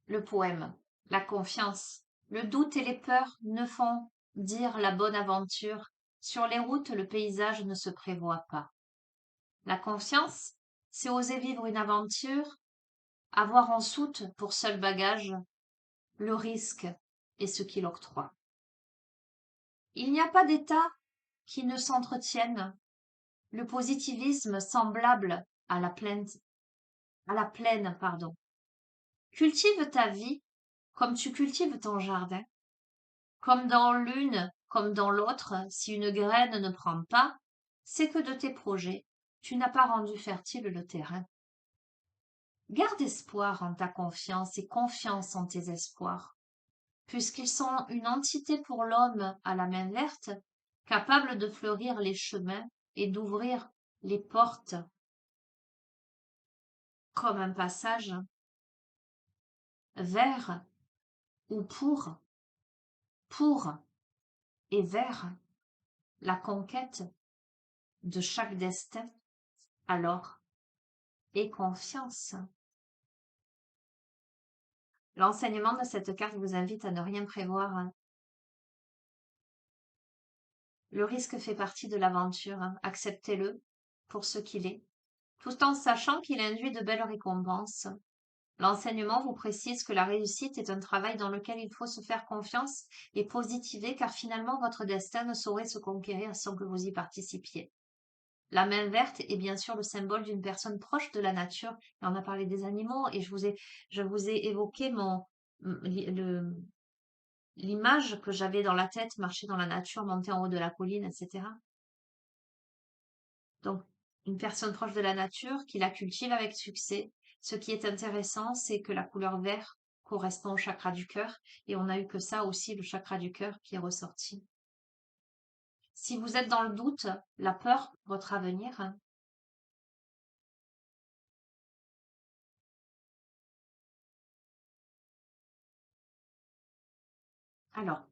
le poème. La confiance. Le doute et les peurs ne font dire la bonne aventure. Sur les routes, le paysage ne se prévoit pas. La confiance, c'est oser vivre une aventure, avoir en soute pour seul bagage le risque et ce qu'il octroie. Il n'y a pas d'État qui ne s'entretienne. Le positivisme semblable à la plaine, pardon. Cultive ta vie comme tu cultives ton jardin. Comme dans l'une, comme dans l'autre, si une graine ne prend pas, c'est que de tes projets, tu n'as pas rendu fertile le terrain. Garde espoir en ta confiance et confiance en tes espoirs, puisqu'ils sont une entité pour l'homme à la main verte, capable de fleurir les chemins et d'ouvrir les portes comme un passage vers ou pour et vers la conquête de chaque destin. Alors, aie confiance. L'enseignement de cette carte vous invite à ne rien prévoir. Le risque fait partie de l'aventure. Acceptez-le pour ce qu'il est, tout en sachant qu'il induit de belles récompenses. L'enseignement vous précise que la réussite est un travail dans lequel il faut se faire confiance et positiver, car finalement votre destin ne saurait se conquérir sans que vous y participiez. La main verte est bien sûr le symbole d'une personne proche de la nature. Et on a parlé des animaux et je vous ai évoqué l'image que j'avais dans la tête, marcher dans la nature, monter en haut de la colline, etc. Donc, une personne proche de la nature qui la cultive avec succès. Ce qui est intéressant, c'est que la couleur vert correspond au chakra du cœur et on a eu que ça aussi, le chakra du cœur qui est ressorti. Si vous êtes dans le doute, la peur, votre avenir, alors,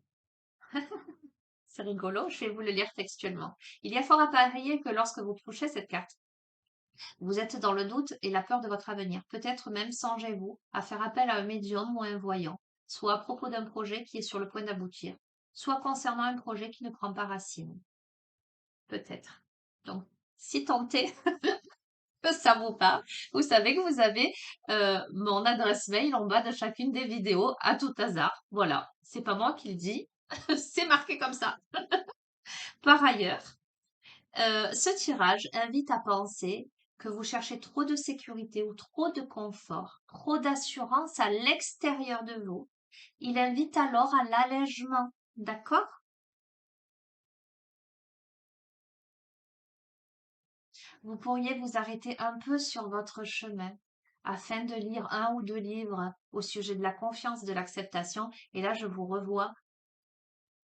C'est rigolo, je vais vous le lire textuellement. Il y a fort à parier que lorsque vous touchez cette carte, vous êtes dans le doute et la peur de votre avenir. Peut-être même songez-vous à faire appel à un médium ou à un voyant, soit à propos d'un projet qui est sur le point d'aboutir, soit concernant un projet qui ne prend pas racine. Peut-être. Donc, si tenté que ça vous parle, vous savez que vous avez mon adresse mail en bas de chacune des vidéos à tout hasard. Voilà, c'est pas moi qui le dis, c'est marqué comme ça. Par ailleurs, ce tirage invite à penser que vous cherchez trop de sécurité ou trop de confort, trop d'assurance à l'extérieur de vous. Il invite alors à l'allègement. D'accord? Vous pourriez vous arrêter un peu sur votre chemin afin de lire un ou deux livres au sujet de la confiance, de l'acceptation. Et là, je vous revois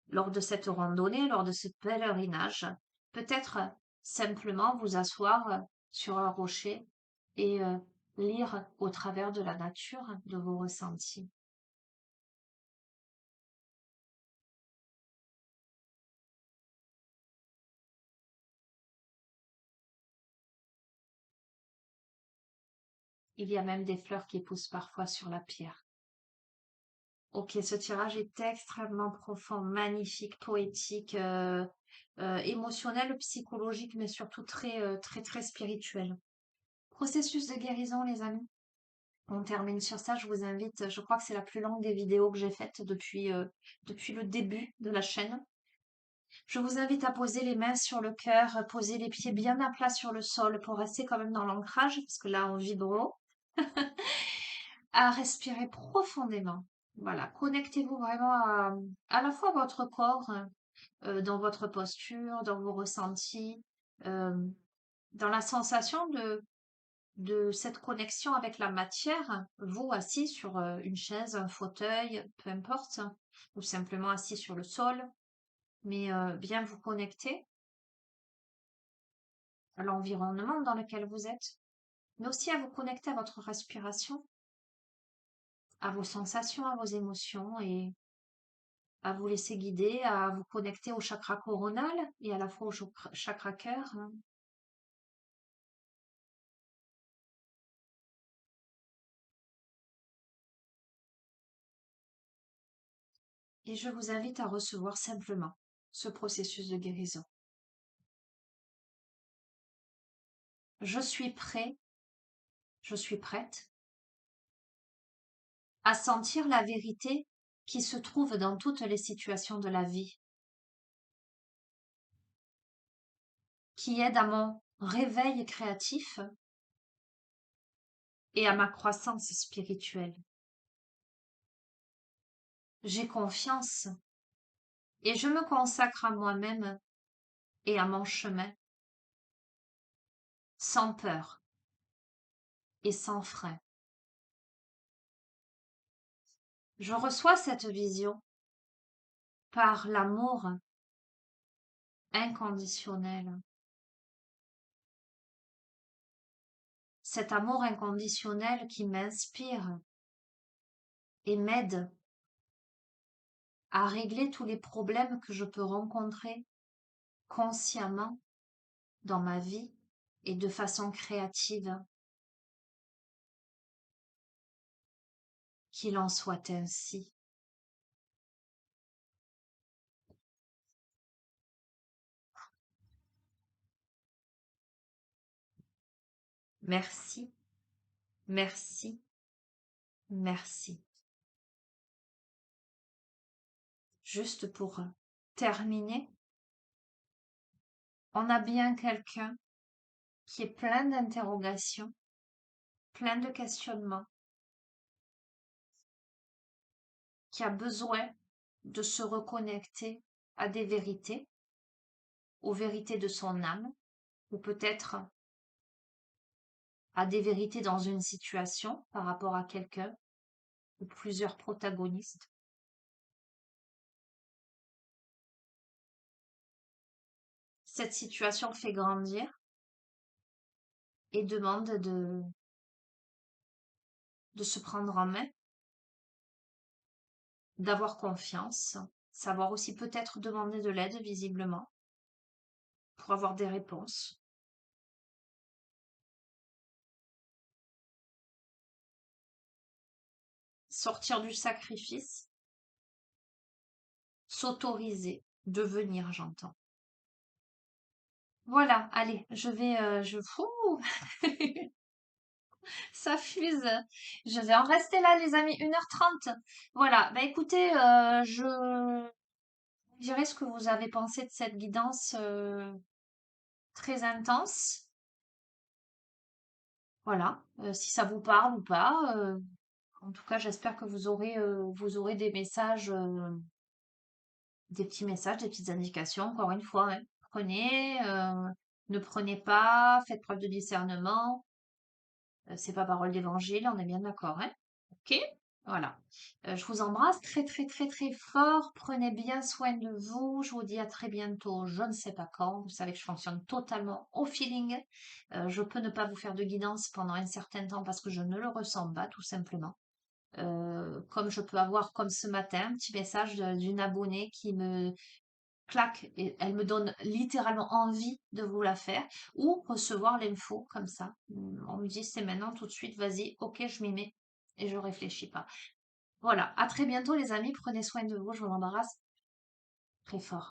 lors de cette randonnée, lors de ce pèlerinage. Peut-être simplement vous asseoir sur un rocher et lire au travers de la nature de vos ressentis. Il y a même des fleurs qui poussent parfois sur la pierre. Ok, ce tirage est extrêmement profond, magnifique, poétique, émotionnel, psychologique, mais surtout très spirituel. Processus de guérison, les amis. On termine sur ça. Je vous invite, je crois que c'est la plus longue des vidéos que j'ai faites depuis le début de la chaîne. Je vous invite à poser les mains sur le cœur, poser les pieds bien à plat sur le sol pour rester quand même dans l'ancrage, parce que là, on vibre haut. À respirer profondément. Voilà, connectez-vous vraiment à la fois votre corps, dans votre posture, dans vos ressentis, euh, dans la sensation de cette connexion avec la matière, vous assis sur une chaise, un fauteuil, peu importe, ou simplement assis sur le sol, mais bien vous connecter à l'environnement dans lequel vous êtes, mais aussi à vous connecter à votre respiration, à vos sensations, à vos émotions et à vous laisser guider, à vous connecter au chakra coronal et à la fois au chakra cœur. Et je vous invite à recevoir simplement ce processus de guérison. Je suis prêt, je suis prête à sentir la vérité qui se trouve dans toutes les situations de la vie, qui aide à mon réveil créatif et à ma croissance spirituelle. J'ai confiance et je me consacre à moi-même et à mon chemin sans peur et sans frein. Je reçois cette vision par l'amour inconditionnel. Cet amour inconditionnel qui m'inspire et m'aide à régler tous les problèmes que je peux rencontrer consciemment dans ma vie et de façon créative. Qu'il en soit ainsi. Merci, merci, merci. Juste pour terminer, on a bien quelqu'un qui est plein d'interrogations, plein de questionnements, qui a besoin de se reconnecter à des vérités, aux vérités de son âme, ou peut-être à des vérités dans une situation par rapport à quelqu'un ou plusieurs protagonistes. Cette situation fait grandir et demande de se prendre en main, d'avoir confiance Savoir aussi peut-être demander de l'aide, visiblement, pour avoir des réponses. Sortir du sacrifice, s'autoriser, devenir, j'entends. Voilà, allez, fou, ça fuse. Je vais en rester là, les amis, 1h30. Voilà, bah écoutez, je dirai ce que vous avez pensé de cette guidance très intense. Voilà, si ça vous parle ou pas. En tout cas, j'espère que vous aurez des messages, des petits messages, des petites indications. Encore une fois, hein. Prenez, ne prenez pas, faites preuve de discernement. C'est pas parole d'évangile, on est bien d'accord, hein? Ok? Voilà. Je vous embrasse très très très très fort. Prenez bien soin de vous. Je vous dis à très bientôt. Je ne sais pas quand. Vous savez que je fonctionne totalement au feeling. Je peux ne pas vous faire de guidance pendant un certain temps parce que je ne le ressens pas, tout simplement. Comme je peux avoir, comme ce matin, un petit message d'une abonnée qui me claque et elle me donne littéralement envie de vous la faire ou recevoir l'info comme ça. On me dit c'est maintenant tout de suite, vas-y, ok, je m'y mets et je réfléchis pas. Voilà, à très bientôt les amis, prenez soin de vous, je vous embrasse très fort.